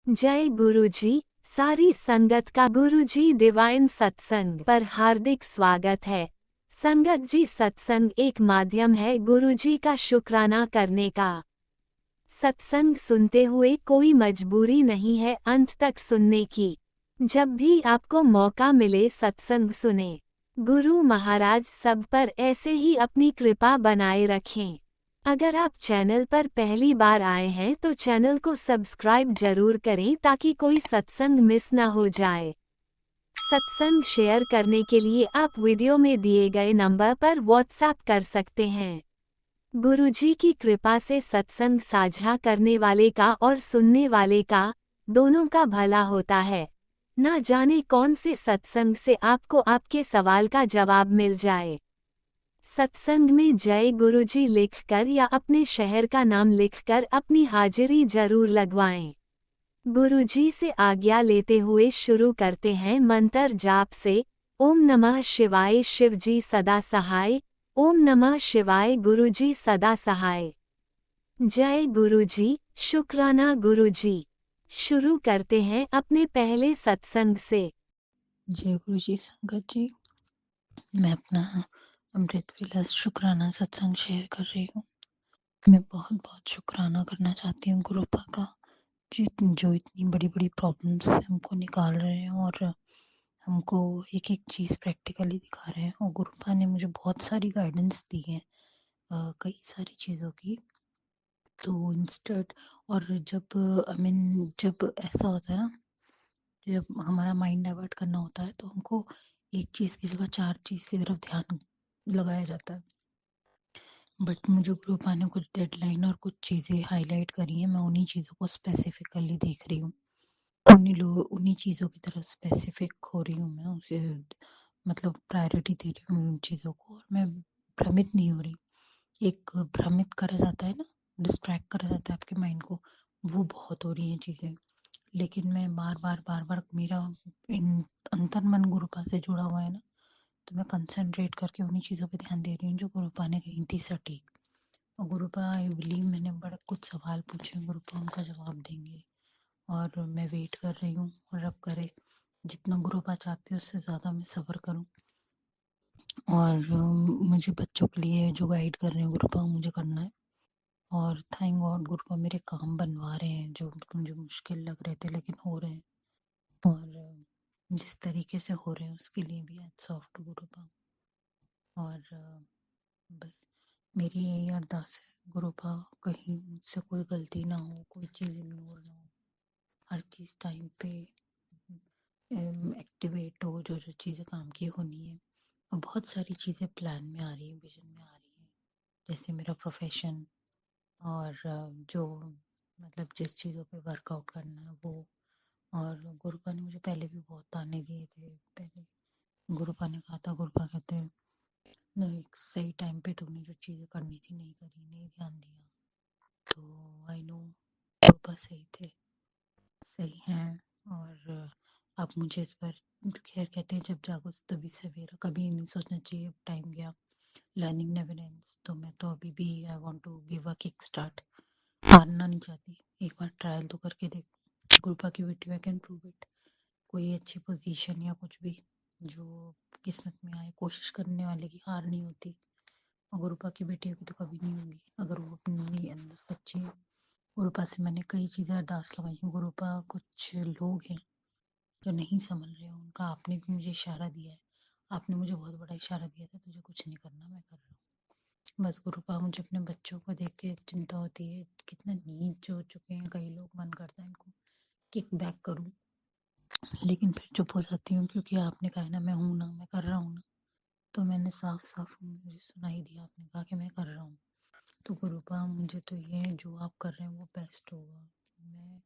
जय गुरुजी। सारी संगत का गुरुजी डिवाइन सत्संग पर हार्दिक स्वागत है। संगत जी, सत्संग एक माध्यम है गुरुजी का शुक्राना करने का। सत्संग सुनते हुए कोई मजबूरी नहीं है अंत तक सुनने की। जब भी आपको मौका मिले सत्संग सुने। गुरु महाराज सब पर ऐसे ही अपनी कृपा बनाए रखें। अगर आप चैनल पर पहली बार आए हैं तो चैनल को सब्सक्राइब जरूर करें ताकि कोई सत्संग मिस न हो जाए। सत्संग शेयर करने के लिए आप वीडियो में दिए गए नंबर पर व्हाट्सएप कर सकते हैं। गुरुजी की कृपा से सत्संग साझा करने वाले का और सुनने वाले का, दोनों का भला होता है। ना जाने कौन से सत्संग से आपको आपके सवाल का जवाब मिल जाए। सत्संग में जय गुरुजी लिखकर या अपने शहर का नाम लिखकर अपनी हाजिरी जरूर लगवाएं। गुरुजी से आज्ञा लेते हुए शुरू करते हैं मंत्र जाप से। ओम नमः शिवाय शिवजी सदा सहाय। ओम नमः शिवाय गुरुजी सदा सहाय। जय गुरुजी, शुक्राना गुरुजी। शुरू करते हैं अपने पहले सत्संग से। जय गुरु जी। संगत जी, मैं अपना अमृत विलास शुक्राना सत्संग शेयर कर रही हूँ। मैं बहुत बहुत शुक्राना करना चाहती हूँ गुरुपा का, जो इतनी बड़ी बड़ी प्रॉब्लम्स से हमको निकाल रहे हैं और हमको एक एक चीज़ प्रैक्टिकली दिखा रहे हैं। और गुरुपा ने मुझे बहुत सारी गाइडेंस दी है कई सारी चीज़ों की। तो इंस्टेंट और जब आई मीन जब ऐसा होता है ना, जब हमारा माइंड डाइवर्ट करना होता है तो हमको एक चीज़ की जगह चार चीज़ की तरफ ध्यान लगाया जाता है। बट मुझे ग्रुपा ने कुछ डेडलाइन और कुछ चीज़ें हाईलाइट करी हैं, मैं उन्हीं चीज़ों को स्पेसिफिकली देख रही हूँ। उन्हीं चीज़ों की तरफ स्पेसिफिक हो रही हूँ। मैं उसे मतलब प्रायोरिटी दे रही हूँ उन चीज़ों को, और मैं भ्रमित नहीं हो रही। एक भ्रमित करा जाता है ना, डिस्ट्रैक्ट करा जाता है आपके माइंड को, वो बहुत हो रही हैं चीज़ें। लेकिन मैं बार बार मेरा इन अंतर मन गुरुपा से जुड़ा हुआ है ना, तो मैं कंसंट्रेट करके उन्हीं चीज़ों पे ध्यान दे रही हूँ जो गुरुपा ने कही थी सटीक। और गुरुपा, आई बिलीव, मैंने बड़ा कुछ सवाल पूछे, गुरुपा उनका जवाब देंगे और मैं वेट कर रही हूँ। और रब करे जितना गुरुपा चाहती है उससे ज़्यादा मैं सफ़र करूँ। और मुझे बच्चों के लिए जो गाइड कर रहे हैं गुरुपा, मुझे करना है। और थैंक गॉड गुरुपा मेरे काम बनवा रहे हैं जो मुझे मुश्किल लग रहे थे, लेकिन हो रहे हैं। और जिस तरीके से हो रहे हैं उसके लिए भी हैट्स ऑफ टू गुरुपा। और बस मेरी यही अरदास है गुरुपा, कहीं मुझसे कोई गलती ना हो, कोई चीज़ इग्नोर ना हो, हर चीज़ टाइम पे एक्टिवेट हो, जो जो चीज़ें काम की होनी है। और बहुत सारी चीज़ें प्लान में आ रही हैं, विजन में आ रही हैं, जैसे मेरा प्रोफेशन और जो मतलब जिस चीज़ों पे वर्कआउट करना है वो। और गुरुपा ने मुझे पहले भी बहुत ताने दिए थे। पहले गुरुपा ने कहा था, गुरुपा कहते नहीं, सही टाइम पे तुमने जो चीज़ें करनी थी नहीं करी, नहीं ध्यान दिया। तो आई नो गुरुपा सही थे, सही हैं। और अब मुझे इस पर खैर कहते हैं जब जागो तभी सवेरा, कभी नहीं सोचना चाहिए अब टाइम गया, लर्निंग नेवर एंड्स। तो मैं तो अभी भी I want to give a kick start, हारना नहीं चाहती, एक बार ट्रायल तो करके देख। गुरुपा की बेटी, आई कैन प्रूव इट। कोई अच्छी पोजीशन या कुछ भी जो किस्मत में आए, कोशिश करने वाले की हार नहीं होती। और गुरुपा की बेटियों की तो कभी नहीं होगी अगर वो अपने अंदर सच्ची है। गुरुपा से मैंने कई चीज़ें अरदास लगाई हैं। गुरुपा, कुछ लोग हैं जो नहीं समझ रहे हो, उनका आपने भी मुझे इशारा दिया है। आपने मुझे बहुत बड़ा इशारा दिया था, तुझे कुछ नहीं करना, मैं कर रहा हूँ। बस गुरुपा, मुझे अपने बच्चों को देख के चिंता होती है, कितना नीच हो चुके हैं कई लोग, मन करता है इनको किक बैक करूँ, लेकिन फिर चुप हो जाती हूँ क्योंकि आपने कहा ना, मैं हूँ ना, मैं कर रहा हूँ ना। तो मैंने साफ साफ मुझे सुनाई दिया, आपने कहा कि मैं कर रहा हूँ। तो गुरुपा, मुझे तो ये जो आप कर रहे हैं वो बेस्ट होगा। मैं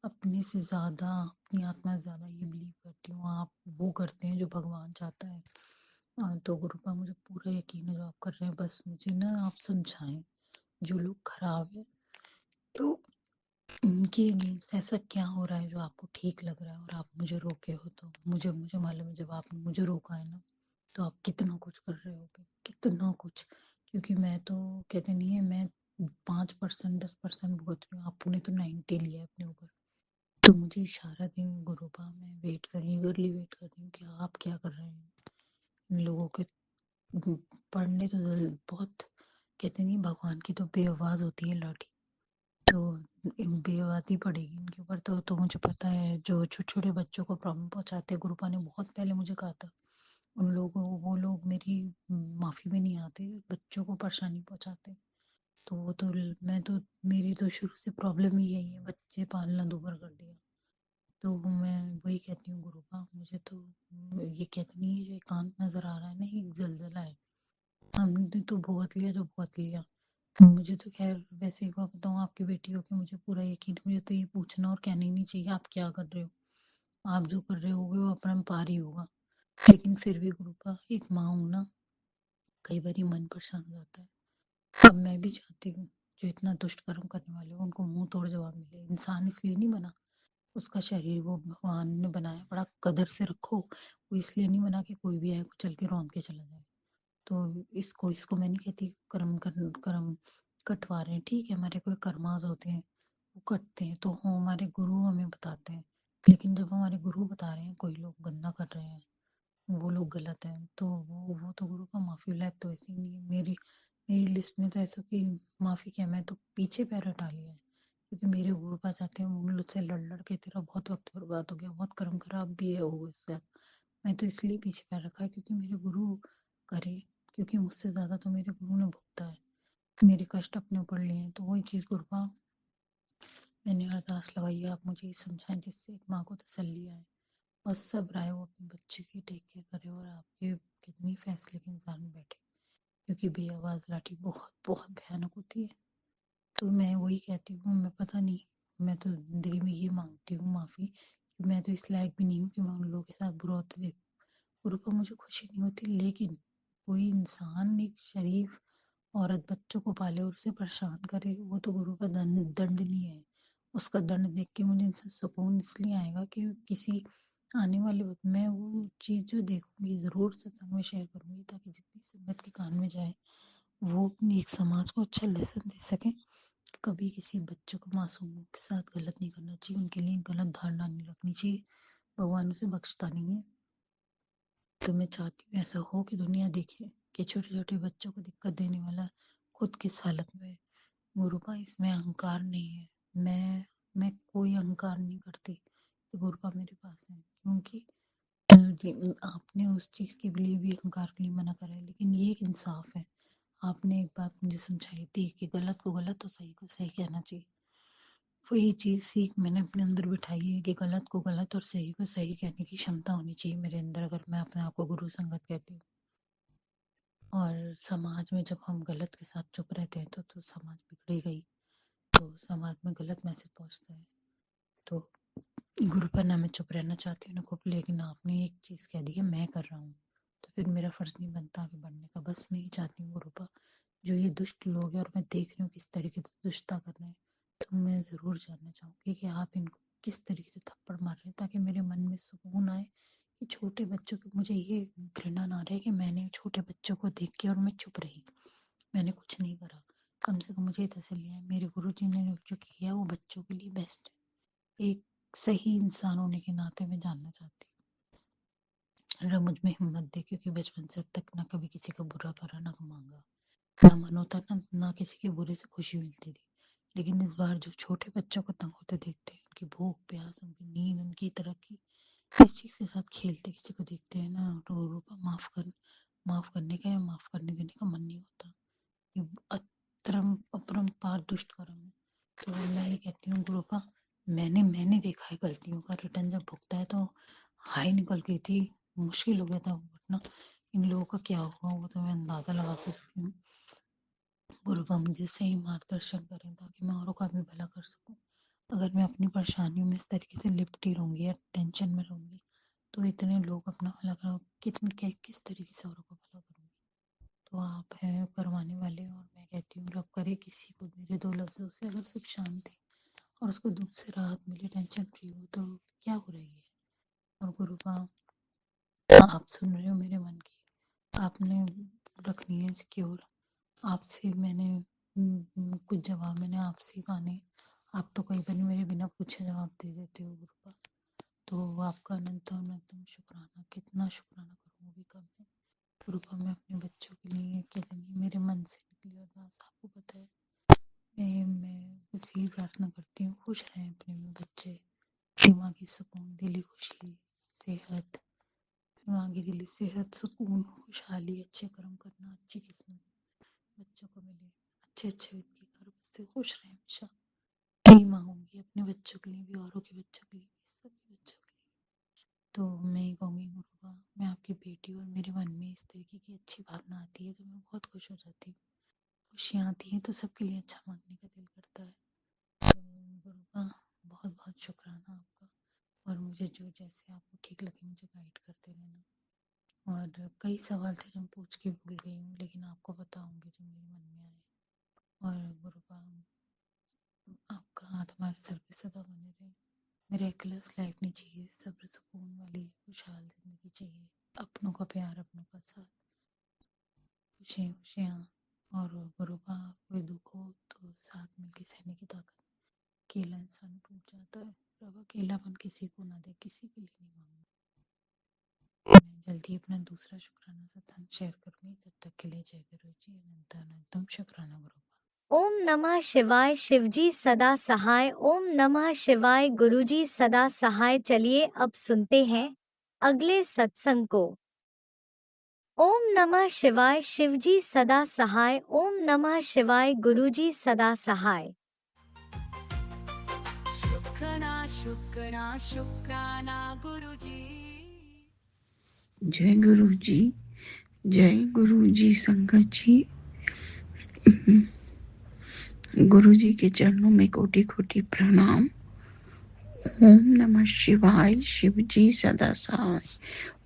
अपने से ज़्यादा, अपनी आत्मा से ज़्यादा ये बिलीव करती हूँ आप वो करते हैं जो भगवान चाहता है। तो गुरुपा, मुझे पूरा यकीन है जो आप कर रहे हैं। बस मुझे ना आप समझाएं, जो लोग खराब है तो उनके अगेंस्ट ऐसा क्या हो रहा है जो आपको ठीक लग रहा है और आप मुझे रोके हो। तो मुझे मुझे मालूम है जब आपने मुझे रोका है ना, तो आप कितना कुछ कर रहे होगे, कितना कुछ। क्योंकि मैं तो कहते नहीं है, मैं 5% 10% भुगत रही हूँ, आपने तो 90 लिया है अपने ऊपर। तो मुझे इशारा दें गुरुपा, मैं वेट कर रही ईगरली वेट कर रही हूँ कि आप क्या कर रहे हैं। इन लोगों के पढ़ने तो बहुत, कहते नहीं भगवान की तो बेआवाज होती है लाठी, तो बेआवाज़ी पड़ेगी इनके ऊपर। तो मुझे पता है जो छोटे छोटे बच्चों को प्रॉब्लम पहुंचाते हैं, गुरुपा ने बहुत पहले मुझे कहा था, उन लोगों वो लोग मेरी माफ़ी में नहीं आते, बच्चों को परेशानी पहुंचाते। तो वो तो मैं तो, मेरी तो शुरू से प्रॉब्लम ही यही है, बच्चे पालना दूभर कर दिया। तो मैं वही कहती हूँ गुरुपा, मुझे तो ये कहती नहीं है, जो एकांत नजर आ रहा है ना, ये एक जलजला है। हमने तो भुगत लिया जो भुगत लिया। मुझे तो खैर वैसे एक बात बताऊँ, आपकी बेटी हो के मुझे पूरा यकीन है, मुझे तो ये पूछना और कहना ही नहीं चाहिए आप क्या कर रहे हो। आप जो कर रहे होगे वो अपरंपार ही होगा। लेकिन फिर भी गुरुपा, एक माँ हूँ ना, कई बार मन परेशान हो जाता है। अब मैं भी चाहती हूँ जो इतना दुष्ट कर्म करने वाले हो उनको मुंह तोड़ जवाब मिले। इंसान इसलिए नहीं बना, उसका शरीर वो भगवान ने बनाया, बड़ा कदर से रखो। वो इसलिए नहीं बना कि कोई भी आए चल के रौंद के चला जाए। तो इसको इसको मैं नहीं कहती कर्म कटवा रहे हैं, ठीक है, हमारे कोई कर्मास होते हैं वो कटते हैं, तो वो हमारे गुरु हमें बताते हैं। लेकिन जब हमारे गुरु बता रहे हैं कोई लोग गंदा कर रहे हैं, वो लोग गलत हैं, तो वो तो गुरु का माफी लायक तो ऐसे ही नहीं है। मेरी मेरी लिस्ट में तो ऐसा कि माफी क्या, मैं तो पीछे पैर हटा लिया है, क्योंकि मेरे गुरु पास आते हैं, उन लोग से लड़ लड़ के तेरा बहुत वक्त बर्बाद हो गया, बहुत कर्म खराब भी है हो इसके साथ। मैं तो इसलिए पीछे पैर रखा है क्योंकि मेरे गुरु करे, क्योंकि मुझसे ज्यादा तो मेरे गुरु ने भुगता है, मेरे कष्ट अपने ऊपर लिए हैं। तो वही चीज गुरुपा, मैंने अरदास लगाई है, आप मुझे ये समझाएं जिससे एक माँ को तसल्ली आए और सब्र आए, वो अपने बच्चे की टेक केयर करे और आपके कितनी फैसले के इंतजार में बैठे, क्योंकि बेआवाज लाठी बहुत बहुत भयानक होती है। तो मैं वही कहती हूँ, मैं पता नहीं, मैं तो जिंदगी में ये मांगती हूँ माफी कि मैं तो इस लायक भी नहीं हूँ कि मैं उन लोगों के साथ बुरा होते देखूं। गुरु पर मुझे खुशी नहीं होती, लेकिन कोई इंसान एक शरीफ औरत बच्चों को पाले और उसे परेशान करे, वो तो गुरु का दंडनीय है। उसका दंड देख के मुझे इनसे सुकून इसलिए आएगा कि किसी आने वाले वक्त में वो चीज़ जो देखूंगी ज़रूर सत्संग में शेयर करूंगी, ताकि जितनी संगत के कान में जाए वो अपनी एक समाज को अच्छा लेसन दे सके। कभी किसी बच्चों को, मासूमों के साथ गलत नहीं करना चाहिए, उनके लिए गलत धारणा नहीं रखनी चाहिए। भगवान उसे बख्शता नहीं है। तो मैं चाहती हूँ ऐसा हो कि दुनिया देखे कि छोटे छोटे बच्चों को दिक्कत देने वाला खुद किस हालत में है। गुरुपा, इसमें अहंकार नहीं है। मैं कोई अहंकार नहीं करती कि गुरुपा मेरे पास है, क्योंकि आपने उस चीज़ के लिए भी अहंकार के लिए मना करा है, लेकिन ये एक इंसाफ है। आपने एक बात मुझे समझाई थी कि गलत को गलत और सही को सही कहना चाहिए। वही चीज़ सीख मैंने अपने अंदर बिठाई है कि गलत को गलत और सही को सही कहने की क्षमता होनी चाहिए मेरे अंदर, अगर मैं अपने आप को गुरु संगत कहती हूँ। और समाज में जब हम गलत के साथ चुप रहते हैं तो समाज बिगड़ेगा ही, तो समाज में गलत मैसेज पहुंचता है। तो गुरु पर ना मैं चुप रहना चाहती हूँ ना कुप, लेकिन आपने एक चीज़ कह दी है, मैं कर रहा हूँ, तो फिर मेरा फर्ज नहीं बनता आगे बढ़ने का। बस मैं ही चाहती हूँ गुरु पर, जो ये दुष्ट लोग हैं और मैं देख रही हूँ किस तरीके से दुष्टता कर रहे हैं, तो मैं ज़रूर जानना चाहूँगी कि आप इनको किस तरीके से थप्पड़ मार रहे हैं, ताकि मेरे मन में सुकून आए कि छोटे बच्चों की, मुझे ये घृणा ना रहे कि मैंने छोटे बच्चों को देख के और मैं चुप रही, मैंने कुछ नहीं करा। कम से कम मुझे ये तसल्ली है मेरे गुरु जी ने जो किया वो बच्चों के लिए बेस्ट है। एक सही इंसान होने के नाते मैं जानना चाहती हूँ, जरा मुझ में हिम्मत दे, क्योंकि बचपन से अब तक ना कभी किसी का बुरा करा ना मांगा, ना मन होता ना किसी के बुरे से खुशी मिलती थी। लेकिन इस बार जो छोटे बच्चों को तंग होते देखते हैं, उनकी भूख प्यास, उनकी नींद, उनकी तरक्की, इस चीज़ के साथ खेलते किसी को देखते हैं ना, तो रूपा माफ करने का या माफ करने देने का मन नहीं होता। ये अपरंपार दुष्ट कर्म है। तो मैं ये कहती हूँ गुरुपा, मैंने देखा है गलतियों का रिटर्न जब भुगता है तो हाई निकल गई थी, मुश्किल हो गया था भुगतना। इन लोगों का क्या हुआ वो तो मैं अंदाज़ा लगा सकती हूँ। गुरुपा, मुझे सही मार्गदर्शन करें ताकि मैं औरों का भी भला कर सकूँ। अगर मैं अपनी परेशानियों में इस तरीके से लिपटी रहूँगी या टेंशन में रहूँगी, तो इतने लोग अपना भला करो, किस तरीके से औरों का भला करूँगी। तो आप हैं करवाने वाले, और मैं कहती हूँ रब करे किसी को मेरे दो लफ्ज़ों से अगर सुख शांति और उसको दुख से राहत मिले, टेंशन फ्री हो, तो क्या हो रही है। और गुरुपा, आप सुन रहे हो मेरे मन की, आपने रखनी है सिक्योर। आपसे मैंने कुछ जवाब मैंने आपसे ही माने, आप तो कई बार मेरे बिना पूछे जवाब दे देते हो गुरुपा। तो आपका अनंत अनंतम शुक्राना, कितना शुक्राना करूँ वो भी कम है गुरुपा। मैं अपने बच्चों के लिए अकेले नहीं, मेरे मन से निकली अरदास आपको पता है। मैं बस यही प्रार्थना करती हूँ, खुश रहें अपने में बच्चे, दिमागी सुकून, दिली खुशी, सेहत, दिमागी दिली सेहत, सुकून, खुशहाली, अच्छे कर्म करना, अच्छी किस्मत बच्चों को मिले, अच्छे अच्छे उनके घर बसे, खुश रहें हमेशा। यही मांगूंगी अपने बच्चों के लिए भी, औरों के बच्चों के लिए भी, सभी बच्चों के लिए। तो मैं ही कहूँगी गुरुबा, मैं आपकी बेटी और मेरे मन में इस तरीके की अच्छी भावना आती है तो मैं बहुत खुश हो जाती हूँ। खुशियाँ आती हैं तो सबके लिए अच्छा मांगने का दिल करता है। तो गुरुबा बहुत बहुत शुक्राना आपका, और मुझे जो जैसे आपको ठीक लगे मुझे गाइड करते रहना। और कई सवाल थे जो मैं पूछ के भूल गई हूँ, लेकिन आपको बताऊँगी जो मेरे मन में आए। और गुरुबा आपका हाथ हमारे सर पे सदा बने रहे। मिरेकलस लाइफ नहीं चाहिए, सब्र सुकून वाली खुशहाल जिंदगी चाहिए, अपनों का प्यार, अपनों का साथ, खुशियाँ खुशियाँ। और गुरुबा कोई दुख हो तो साथ मिलके सहने की ताकत। अकेला इंसान टूट जाता है, रब अकेलापन किसी को ना दे, किसी के लिए नहीं मांगना। मैं जल्दी अपना दूसरा शुक्राना सत्संग शेयर करूँगी, तब तक के लिए जय गुरु जी, अनंत अनंतम शुक्राना गुरुबा। ओम नमः शिवाय। शिवजी सदा सहाय। ओम नमः शिवाय। गुरुजी सदा सहाय। चलिए अब सुनते हैं अगले सत्संग को। ओम नमः शिवाय। शिवजी सदा सहाय। ओम नमः शिवाय। गुरुजी सदा सहाय। शुक्राना शुक्राना शुक्राना गुरुजी। जय गुरु जी, जय गुरु जी। संगत जी, गुरु जी के चरणों में कोटि कोटि प्रणाम। ओम नमः शिवाय। शिव जी सदा सहाय।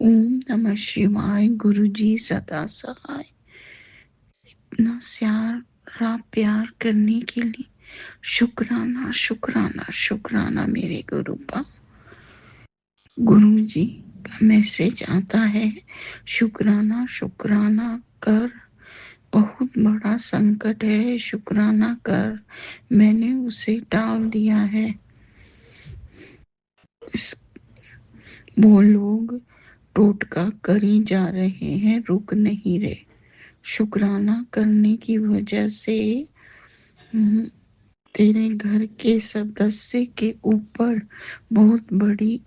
ओम नमः शिवाय। गुरु जी सदा सहाय। इतना सारा प्यार करने के लिए शुक्राना शुक्राना शुक्राना मेरे गुरु पा। गुरु जी का मैसेज आता है, शुक्राना शुक्राना कर, बहुत बड़ा संकट है, शुक्राना कर, मैंने उसे टाल दिया है। वो लोग टोटका करी जा रहे हैं, रुक नहीं रहे। शुक्राना करने की वजह से तेरे घर के सदस्य के ऊपर बहुत बड़ी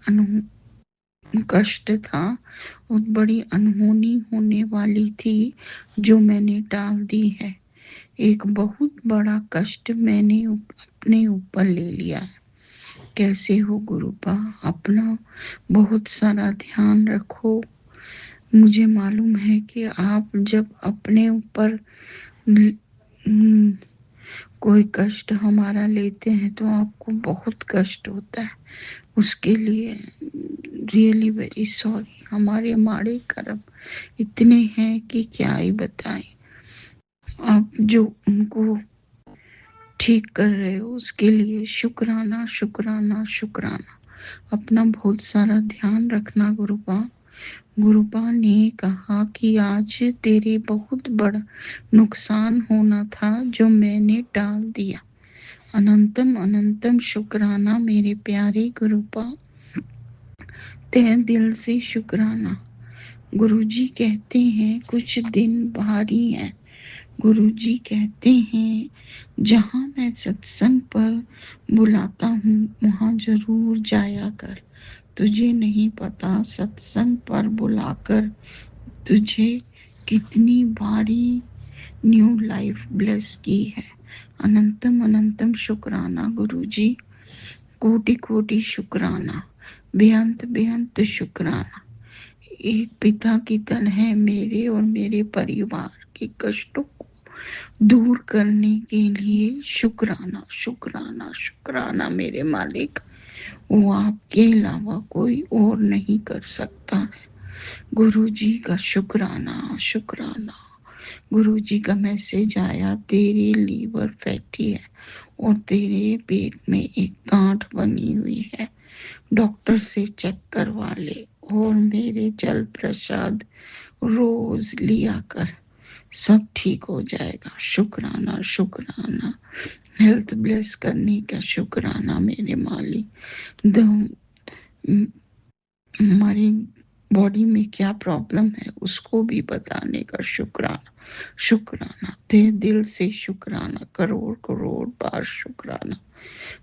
कष्ट था, बहुत बड़ी अनहोनी होने वाली थी जो मैंने टाल दी है। एक बहुत बड़ा कष्ट मैंने अपने ऊपर ले लिया है। कैसे हो गुरुपा, अपना बहुत सारा ध्यान रखो। मुझे मालूम है कि आप जब अपने ऊपर कोई कष्ट हमारा लेते हैं तो आपको बहुत कष्ट होता है। उसके लिए रियली वेरी सॉरी। हमारे माड़े कर्म इतने हैं कि क्या ही बताएं। आप जो उनको ठीक कर रहे हो उसके लिए शुक्राना शुक्राना शुक्राना। अपना बहुत सारा ध्यान रखना गुरुपा। गुरुपा ने कहा कि आज तेरे बहुत बड़ा नुकसान होना था जो मैंने टाल दिया। अनंतम अनंतम शुक्राना मेरे प्यारे गुरुपा, तहे दिल से शुक्राना। गुरुजी कहते हैं कुछ दिन भारी हैं। गुरुजी कहते हैं जहाँ मैं सत्संग पर बुलाता हूँ वहाँ जरूर जाया कर। तुझे नहीं पता सत्संग पर बुलाकर तुझे कितनी भारी न्यू लाइफ ब्लेस की है। अनंतम अनंतम शुक्राना गुरुजी, कोटि कोटि शुक्राना, बेअंत बेअंत शुक्राना। एक पिता की तरह मेरे और मेरे परिवार के कष्टों को दूर करने के लिए शुक्राना शुक्राना शुक्राना मेरे मालिक। वो आपके अलावा कोई और नहीं कर सकता है। गुरु जी का शुक्राना शुक्राना। गुरु जी का मैसेज आया, तेरे लीवर फैटी है और तेरे पेट में एक गांठ बनी हुई है, डॉक्टर से चेक करवा ले और मेरे जल प्रसाद रोज लिया कर, सब ठीक हो जाएगा। शुक्राना शुक्राना हेल्थ ब्लेस करने का शुक्राना मेरे मालिक। हमारी बॉडी में क्या प्रॉब्लम है उसको भी बताने का शुक्राना। शुक्राना तहे दिल से शुक्राना, करोड़ करोड़ बार शुक्राना।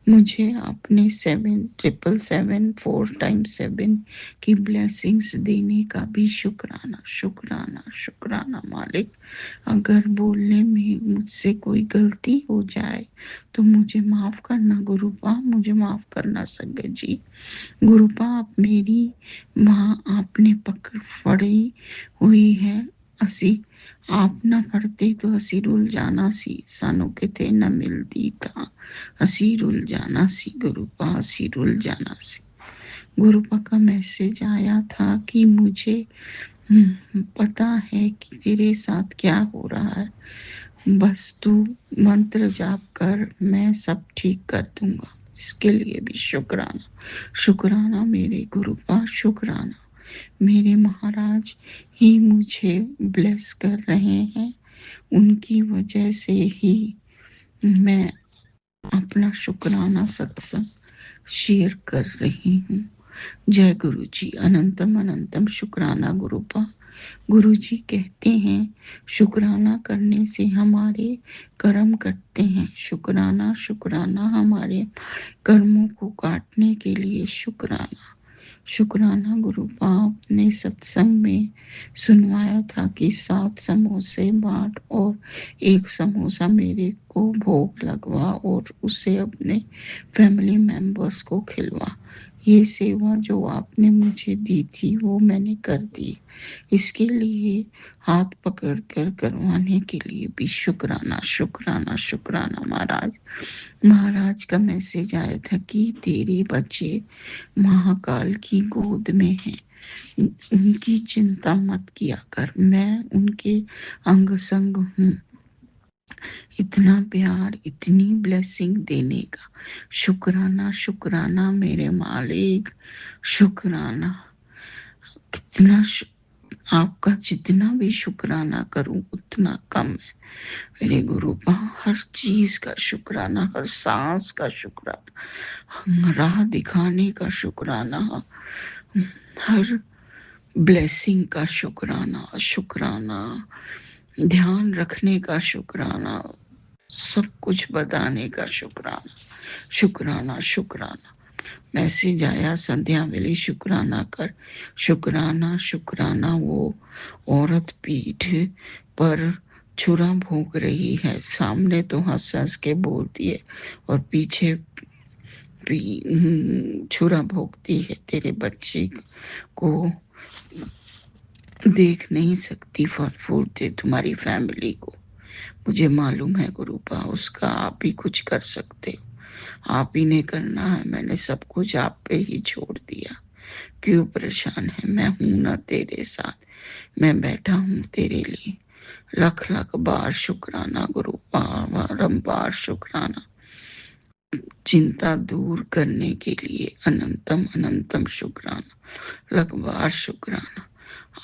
मुझे आपने 7,777 की ब्लेसिंग्स देने का भी शुक्राना। शुक्राना शुक्राना मालिक। अगर बोलने में मुझसे कोई गलती हो जाए तो मुझे माफ करना गुरुपा, मुझे माफ करना संगत जी। गुरुपा आप मेरी माँ आपने फड़ी हुई है। असी आप ना फड़ते तो असी रुल जाना सी, सानू किते न मिलती था। असी रुल जाना सी गुरुपा, असी रुल जाना सी। गुरुपा का मैसेज आया था कि मुझे पता है कि तेरे साथ क्या हो रहा है, बस तू मंत्र जाप कर, मैं सब ठीक कर दूंगा। इसके लिए भी शुक्राना। शुक्राना मेरे गुरुपा, शुक्राना। मेरे महाराज ही मुझे ब्लेस कर रहे हैं, उनकी वजह से ही मैं अपना शुक्राना सत्संग शेयर कर रही हूँ। जय गुरु जी। अनंतम अनंतम शुक्राना गुरुपा। गुरु जी कहते हैं शुक्राना करने से हमारे कर्म कटते हैं। शुक्राना शुक्राना हमारे कर्मों को काटने के लिए शुक्राना। शुक्राना गुरुपा। आपने सत्संग में सुनवाया था कि 7 समोसे बांट और 1 समोसा मेरे को भोग लगवा और उसे अपने फैमिली मेंबर्स को खिलवा। ये सेवा जो आपने मुझे दी थी वो मैंने कर दी। इसके लिए हाथ पकड़ कर करवाने के लिए भी शुक्राना शुक्राना शुक्राना महाराज। महाराज का मैसेज आया था कि तेरे बच्चे महाकाल की गोद में हैं, उनकी चिंता मत किया कर, मैं उनके अंग संग हूँ। इतना प्यार, इतनी ब्लेसिंग देने का शुक्राना शुक्राना मेरे मालिक। शुक्राना कितना आपका जितना भी शुक्राना करूं उतना कम है मेरे गुरुपा। हर चीज का शुक्राना, हर सांस का शुक्राना, राह दिखाने का शुक्राना, हर ब्लेसिंग का शुक्राना। शुक्राना ध्यान रखने का शुक्राना, सब कुछ बताने का शुक्राना। शुक्राना शुक्राना। मैसेज आया संध्या वेले शुक्राना कर। शुक्राना शुक्राना। वो औरत पीठ पर छुरा भोग रही है, सामने तो हंस हंस के बोलती है और पीछे छुरा भोगती है। तेरे बच्चे को देख नहीं सकती फल फूलते तुम्हारी फैमिली को। मुझे मालूम है गुरुपा, उसका आप ही कुछ कर सकते हो, आप ही ने करना है। मैंने सब कुछ आप पे ही छोड़ दिया। क्यों परेशान है, मैं हूं ना तेरे साथ, मैं बैठा हूं तेरे लिए। लख लख बार शुक्राना गुरुपा, बारंबार शुक्राना। चिंता दूर करने के लिए अनंतम अनंतम शुक्राना, लख बार शुक्राना।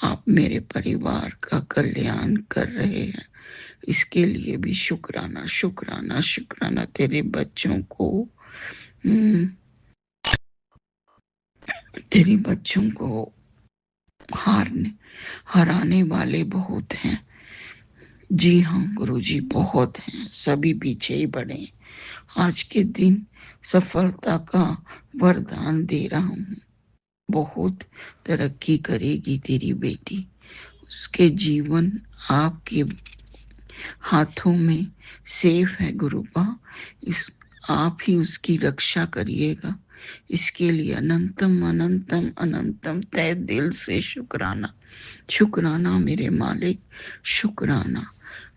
आप मेरे परिवार का कल्याण कर रहे हैं, इसके लिए भी शुक्राना शुक्राना शुक्राना। तेरे बच्चों को तेरे बच्चों को हराने वाले बहुत हैं। जी हाँ गुरुजी, बहुत हैं, सभी पीछे ही बढ़े। आज के दिन सफलता का वरदान दे रहा हूँ। बहुत तरक्की करेगी तेरी बेटी, उसके जीवन आपके हाथों में सेफ है गुरुपा। इस आप ही उसकी रक्षा करिएगा, इसके लिए अनंतम अनंतम अनंतम तहे दिल से शुक्राना। शुक्राना मेरे मालिक, शुक्राना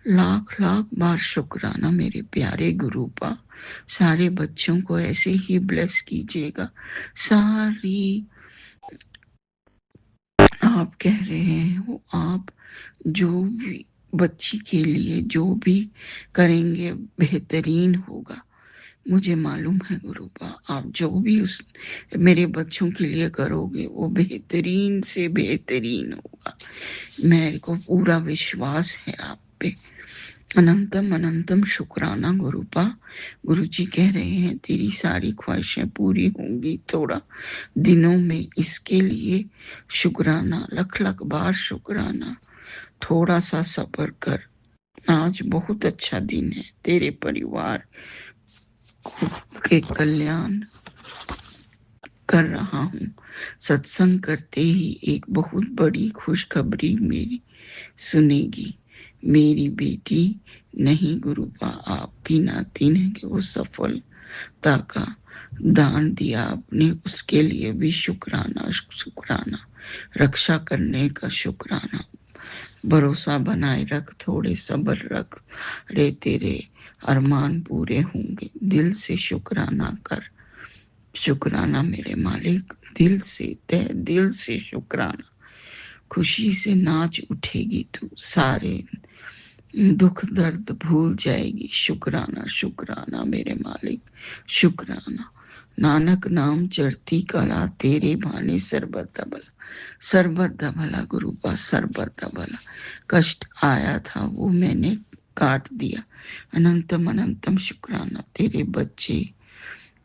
लाख लाख बार शुक्राना मेरे प्यारे गुरुपा। सारे बच्चों को ऐसे ही ब्लेस कीजिएगा। सारी आप कह रहे हैं वो आप जो भी बच्ची के लिए जो भी करेंगे बेहतरीन होगा। मुझे मालूम है गुरुपा, आप जो भी उस मेरे बच्चों के लिए करोगे वो बेहतरीन से बेहतरीन होगा। मेरे को पूरा विश्वास है आप पे। अनंतम अनंतम शुक्राना गुरुपा। गुरु जी कह रहे हैं तेरी सारी ख्वाहिशें पूरी होंगी थोड़ा दिनों में, इसके लिए शुक्राना, लख लख बार शुक्राना। थोड़ा सा सब्र कर, आज बहुत अच्छा दिन है, तेरे परिवार के कल्याण कर रहा हूँ। सत्संग करते ही एक बहुत बड़ी खुशखबरी मेरी सुनेगी। मेरी बेटी नहीं गुरुपा आपकी नातिन है कि वो सफलता का दान दिया आपने, उसके लिए भी शुक्राना शुक्राना। रक्षा करने का शुक्राना। भरोसा बनाए रख, थोड़े सब्र रख, रे तेरे अरमान पूरे होंगे। दिल से शुक्राना कर, शुक्राना मेरे मालिक, दिल से तहे दिल से शुक्राना। खुशी से नाच उठेगी तू, सारे दुख दर्द भूल जाएगी। शुक्राना शुक्राना मेरे मालिक, शुक्राना। नानक नाम चढ़ती कला, तेरे भाने सरबत भला, सरबत भला गुरुपा, सरबत भला। कष्ट आया था वो मैंने काट दिया। अनंतम अनंतम शुक्राना। तेरे बच्चे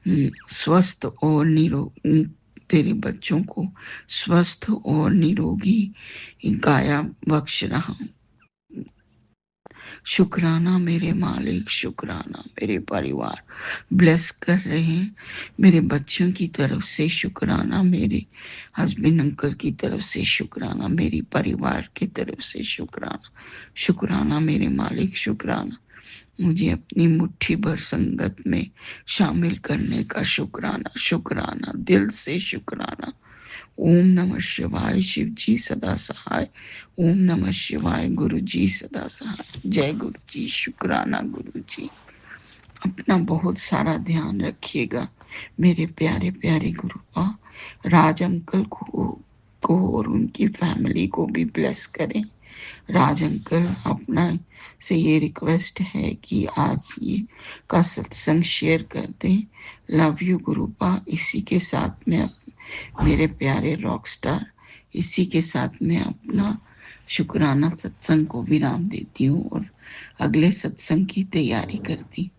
स्वस्थ और निरोगी, तेरे बच्चों को स्वस्थ और निरोगी काया बख्श रहा हूँ। शुक्राना मेरे मालिक, शुक्राना मेरे परिवार ब्लेस कर रहे हैं। मेरे बच्चों की तरफ से शुक्राना, मेरे हस्बैंड अंकल की तरफ से शुक्राना, मेरी परिवार की तरफ से शुक्राना। शुक्राना मेरे मालिक, शुक्राना। मुझे अपनी मुट्ठी भर संगत में शामिल करने का शुक्राना, शुक्राना दिल से शुक्राना। ओम नमः शिवाय, शिव जी सदा सहाय। ओम नमः शिवाय, गुरु जी सदा सहाय। जय गुरु जी, शुक्राना गुरु जी। अपना बहुत सारा ध्यान रखिएगा मेरे प्यारे प्यारे गुरुपा। राज अंकल को और उनकी फैमिली को भी ब्लेस करें। राज अंकल, अपना से ये रिक्वेस्ट है कि आज ये का सत्संग शेयर कर दें। Love you गुरुपा। इसी के साथ में मेरे प्यारे रॉक स्टार, इसी के साथ में अपना शुक्राना सत्संग को विराम देती हूँ और अगले सत्संग की तैयारी करती हूँ।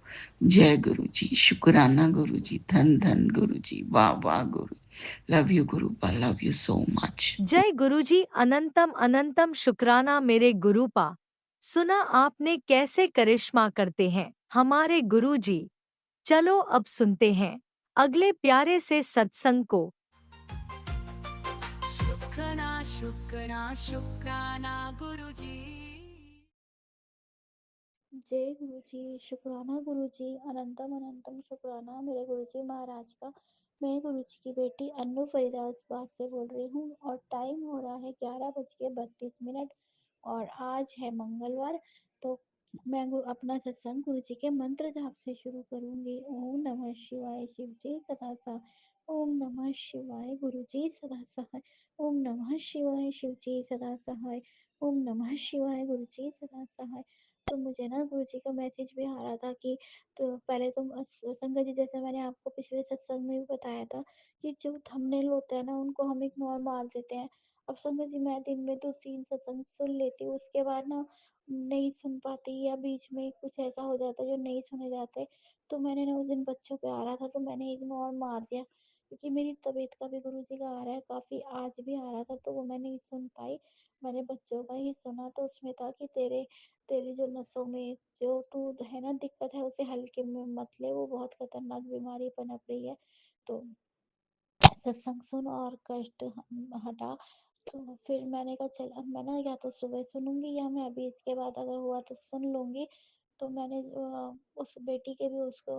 जय गुरु जी, शुक्राना गुरु जी, धन धन गुरु जी, वाह वाह गुरु। Love you गुरुपा, love you so much. जय गुरुजी, अनंतम अनंतम शुक्राना मेरे गुरुपा। सुना आपने कैसे करिश्मा करते हैं हमारे गुरुजी। चलो अब सुनते हैं अगले प्यारे से सत्संग को। शुक्राना शुक्राना शुक्राना गुरुजी। जय गुरु जी, शुक्राना गुरु जी, अनंतम अनंतम शुक्राना मेरे गुरु जी महाराज का। मैं गुरु जी की बेटी अन्नू फरीदाबाद से बोल रही हूँ और टाइम हो रहा है 11:32 और आज है मंगलवार। तो मैं अपना सत्संग गुरु जी के मंत्र जाप से शुरू करूंगी। ओम नमः शिवाय, शिव जी सदा सहाय। ओम नमः शिवाय, गुरु जी सदा सहाय। ओम नमः शिवाय, शिव जी सदा सहाय। ओम नमः शिवाय, गुरु जी सदा सहाय। तो मुझे ना गुरुजी का मैसेज भी आ रहा था कि तो पहले तो संगत जी, जैसे मैंने आपको पिछले सत्संग में भी बताया था कि जो थंबनेल होता है ना उनको हम इग्नोर मार देते हैं। अब संगत जी, मैं दिन में 2-3 सत्संग सुन लेती हूँ, उसके बाद ना नहीं सुन पाती या बीच में कुछ ऐसा हो जाता है जो नहीं सुने जाते। तो मैंने ना उस दिन बच्चों पे आ रहा था तो मैंने इग्नोर मार दिया, क्योंकि मेरी तबीयत का भी गुरुजी का आ रहा है काफी, आज भी आ रहा था तो वो मैं नहीं सुन पाई। मैंने बच्चों का ही सुना तो उसमें था कि तेरे तेरी जो नसों में जो तू है ना दिक्कत है उसे हल्के में मत ले, वो बहुत खतरनाक बीमारी पनप रही है। तो सत्संग सुन और कष्ट हटा। तो फिर मैंने कहा चल अब मैं ना या तो सुबह सुनूंगी या मैं अभी इसके बाद अगर हुआ तो सुन लूंगी। तो मैंने उस बेटी के भी उसको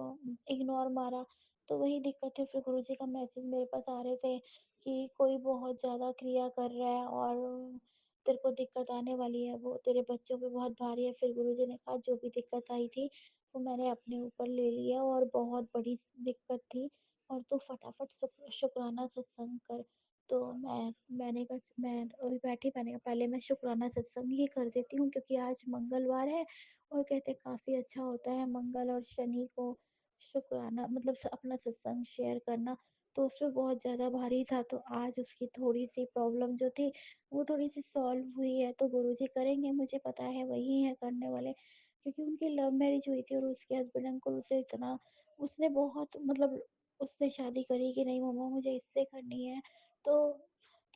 इग्नोर मारा। तो वही दिक्कत है, फिर गुरुजी का मैसेज मेरे पास आ रहे थे कि कोई बहुत ज्यादा क्रिया कर रहा है और तेरे को दिक्कत आने वाली है, वो तेरे बच्चों पे बहुत भारी है। फिर गुरुजी ने कहा जो भी दिक्कत आई थी वो मैंने अपने ऊपर ले लिया और बहुत बड़ी दिक्कत थी और तू फटाफट शुक्राना सत्संग कर। तो मैंने कहा मैं अभी बैठी, मैंने कहा पहले मैं शुक्राना सत्संग ही कर देती हूँ क्योंकि आज मंगलवार है और कहते काफी अच्छा होता है मंगल और शनि को शुक्राना मतलब अपना सत्संग शेयर करना। तो उसमें बहुत ज्यादा भारी था तो आज उसकी थोड़ी सी प्रॉब्लम जो थी वो थोड़ी सी सॉल्व हुई है। तो गुरुजी करेंगे, मुझे पता है वही है करने वाले, क्योंकि उनकी लव मैरिज हुई थी और उसके हस्बैंड अंकल उसे इतना उसने बहुत मतलब उससे शादी करी कि नहीं मम्मा मुझे इससे करनी है। तो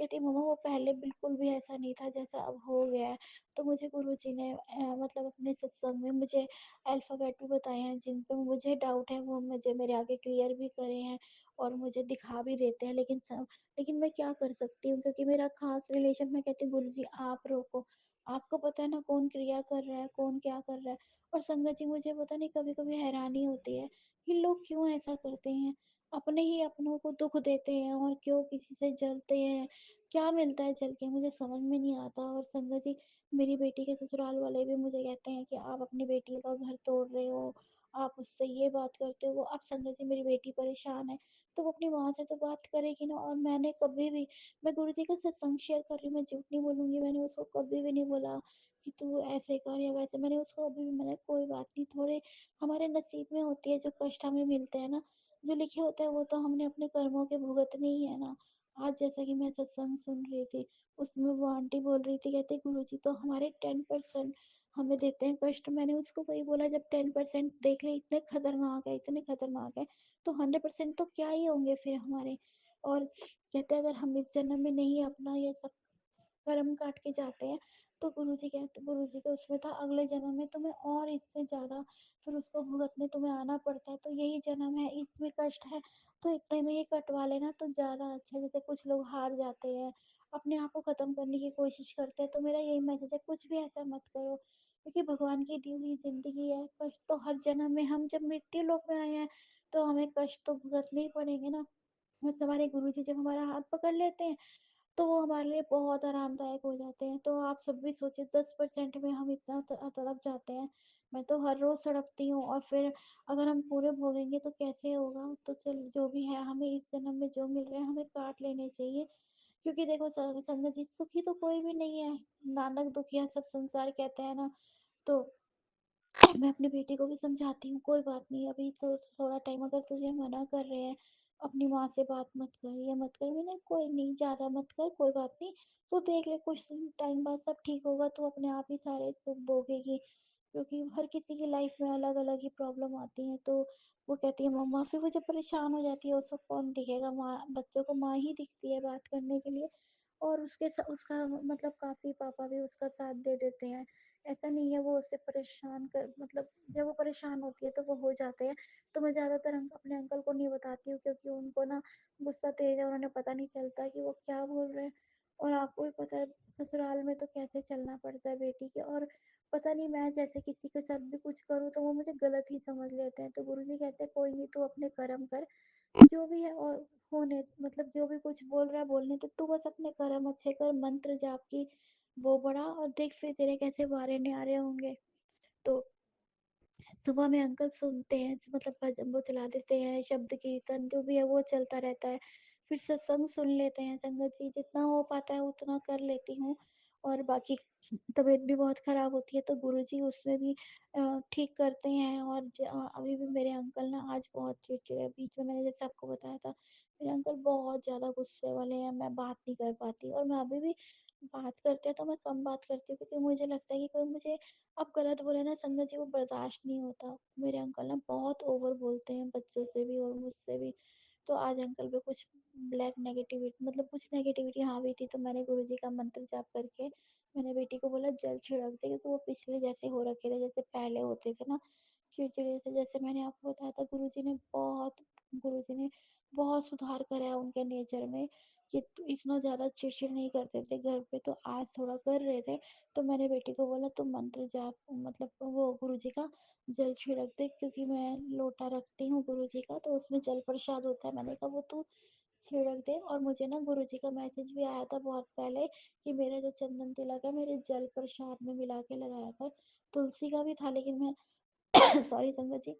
कहती मम्मा वो पहले बिल्कुल भी ऐसा नहीं था जैसा अब हो गया है। तो मुझे गुरुजी ने मतलब अपने सत्संग में मुझे अल्फ़ाबेट भी बताए हैं जिन पे मुझे डाउट है वो मुझे मेरे आगे क्लियर भी करे हैं और मुझे दिखा भी देते हैं। लेकिन मैं क्या कर सकती हूँ क्योंकि मेरा खास रिलेशन मैं कहती हूँ गुरुजी आप रोको। आपको पता है ना कौन क्रिया कर रहा है, कौन क्या कर रहा है। और संगत जी मुझे पता नहीं कभी-कभी हैरानी होती है कि लोग क्यों ऐसा करते हैं? अपने ही अपनों को दुःख देते हैं और क्यों किसी से जलते हैं? क्या मिलता है जल के मुझे समझ में नहीं आता। और संगत जी मेरी बेटी के ससुराल वाले भी मुझे कहते हैं कि आप अपनी बेटी का घर तोड़ रहे हो, आप उससे ये बात करते हो। अब संगत जी मेरी बेटी परेशान है, तो वो अपनी माँ से तो बात करेगी ना। और मैंने कभी भी मैं गुरुजी का सत्संग शेयर कर रही हूँ, मैं झूठ नहीं बोलूँगी, मैंने उसको कभी भी नहीं बोला कि तू ऐसे कर या वैसे। मैंने उसको अभी भी मैंने कोई बात नहीं, थोड़े हमारे नसीब में होती है जो कष्ट हमें मिलते हैं ना, जो लिखे होता है वो तो हमने अपने कर्मों के भुगतने ही है ना। आज जैसा कि मैं सत्संग सुन रही थी, उसमें वो आंटी बोल रही थी, कहते गुरुजी तो हमारे 10% हमें देते हैं कष्ट। मैंने उसको वही बोला जब 10% देख ले इतने खतरनाक है तो 100% तो क्या ही होंगे फिर हमारे। और कहते अगर हम इस जन्म में नहीं अपना ये सब कर्म काट के जाते हैं तो गुरुजी का उसमें था अगले जन्म में तुम्हें और इससे ज्यादा फिर उसको भुगतने तुम्हें आना पड़ता है। तो यही जन्म है, इसमें कष्ट है तो इतने में ये कटवा लेना तो ज्यादा अच्छा है। जैसे कुछ लोग हार जाते हैं, अपने आप को खत्म करने की कोशिश करते हैं, तो मेरा यही मैसेज है कुछ भी ऐसा मत करो क्योंकि भगवान की दी हुई जिंदगी है। कष्ट तो हर जन्म में, हम जब मृत्यु लोक में आए हैं तो हमें कष्ट तो भुगतने ही पड़ेंगे ना। मतलब हमारे गुरुजी जब हमारा हाथ पकड़ लेते हैं तो वो हमारे लिए बहुत आरामदायक हो जाते हैं। तो आप सब भी सोचिए 10% में हम इतना तड़प जाते हैं। मैं तो हर रोज तड़पती हूँ और फिर अगर हम पूरे भोगेंगे तो कैसे होगा। तो चल जो भी है हमें इस जन्म में जो मिल रहा है हमें काट लेने चाहिए। क्योंकि देखो संगत जी सुखी तो कोई भी नहीं है, नानक दुखिया सब संसार कहते हैं ना। तो मैं अपनी बेटी को भी समझाती हूँ कोई बात नहीं, अभी तो थोड़ा टाइम अगर तुझे मना कर रहे हैं अपनी माँ से बात मत कर, ये मत कर, मैंने कोई नहीं ज्यादा मत कर, कोई बात नहीं। तो देख ले कुछ टाइम बाद सब ठीक होगा, तू अपने आप ही सारे सुख भोगेगी। क्योंकि हर किसी की लाइफ में अलग अलग ही प्रॉब्लम आती है। तो वो कहती है मम्मा, फिर वो जब परेशान हो जाती है उसको कौन दिखेगा, माँ बच्चों को माँ ही दिखती है बात करने के लिए। और उसका मतलब काफी पापा भी उसका साथ दे देते हैं। ऐसा नहीं है वो उससे परेशान कर मतलब जब वो परेशान होती है तो वो हो जाते हैं। तो मैं ज्यादातर अपने अंकल को नहीं बताती हूँ क्योंकि उनको ना गुस्सा तेज है, उन्हें पता नहीं चलता कि वो क्या बोल रहे हैं। और आपको भी पता है ससुराल में तो कैसे चलना पड़ता है बेटी के। और पता नहीं मैं जैसे किसी के साथ भी कुछ करूँ तो वो मुझे गलत ही समझ लेते हैं। तो गुरुजी कहते हैं कोई नहीं, तू अपने कर्म कर जो भी है। और होने मतलब जो भी कुछ बोल रहा है बोलने तो तू बस अपने कर्म अच्छे कर, मंत्र जाप की वो बढ़ा और देख फिर तेरे कैसे वारे न्यारे होंगे। तो सुबह में अंकल सुनते हैं मतलब भजन वो चला देते हैं, शब्द कीर्तन जो भी है वो चलता रहता है। फिर सत्संग सुन लेते हैं संगत जी, जितना हो पाता है उतना कर लेती हूँ। और बाकी तबीयत भी बहुत खराब होती है तो गुरुजी उसमें भी ठीक करते हैं। और अभी भी मेरे अंकल ना आज बहुत चिड़चिड़े, बीच में मैंने जैसे आपको बताया था मेरे अंकल बहुत ज्यादा गुस्से वाले हैं, मैं बात नहीं कर पाती। और मैं अभी भी बात करते हैं तो मैं कम बात करती हूँ क्योंकि मुझे लगता है कि कोई मुझे अब गलत बोले ना संगत जी वो बर्दाश्त नहीं होता। मेरे अंकल ना बहुत ओवर बोलते हैं बच्चों से भी और मुझसे भी। तो आज अंकल पे कुछ ब्लैक नेगेटिविटी मतलब कुछ नेगेटिविटी हावी थी तो मैंने गुरुजी का मंत्र जाप करके मैंने बेटी को बोला जल छिड़क दे क्योंकि वो पिछले जैसे हो रखे थे जैसे पहले होते थे ना, चिड़चिड़े से। जैसे मैंने आपको बताया था गुरुजी ने बहुत सुधार करा है उनके नेचर में कि इतना ज्यादा चिड़चिड़ नहीं करते थे घर पे। तो आज थोड़ा कर रहे थे तो मैंने बेटी को बोला तुम मंत्र जाप मतलब वो गुरुजी का जल छिड़क दे क्योंकि मैं लोटा रखती हूँ गुरुजी का तो उसमें जल प्रसाद होता है। मैंने कहा वो तू छिड़क दे। और मुझे ना गुरुजी का मैसेज भी आया था बहुत पहले कि मेरा जो चंदन तिलक है मेरे जल प्रसाद में मिला के लगाया कर। तुलसी का भी था लेकिन मैं सॉरी संगत जी,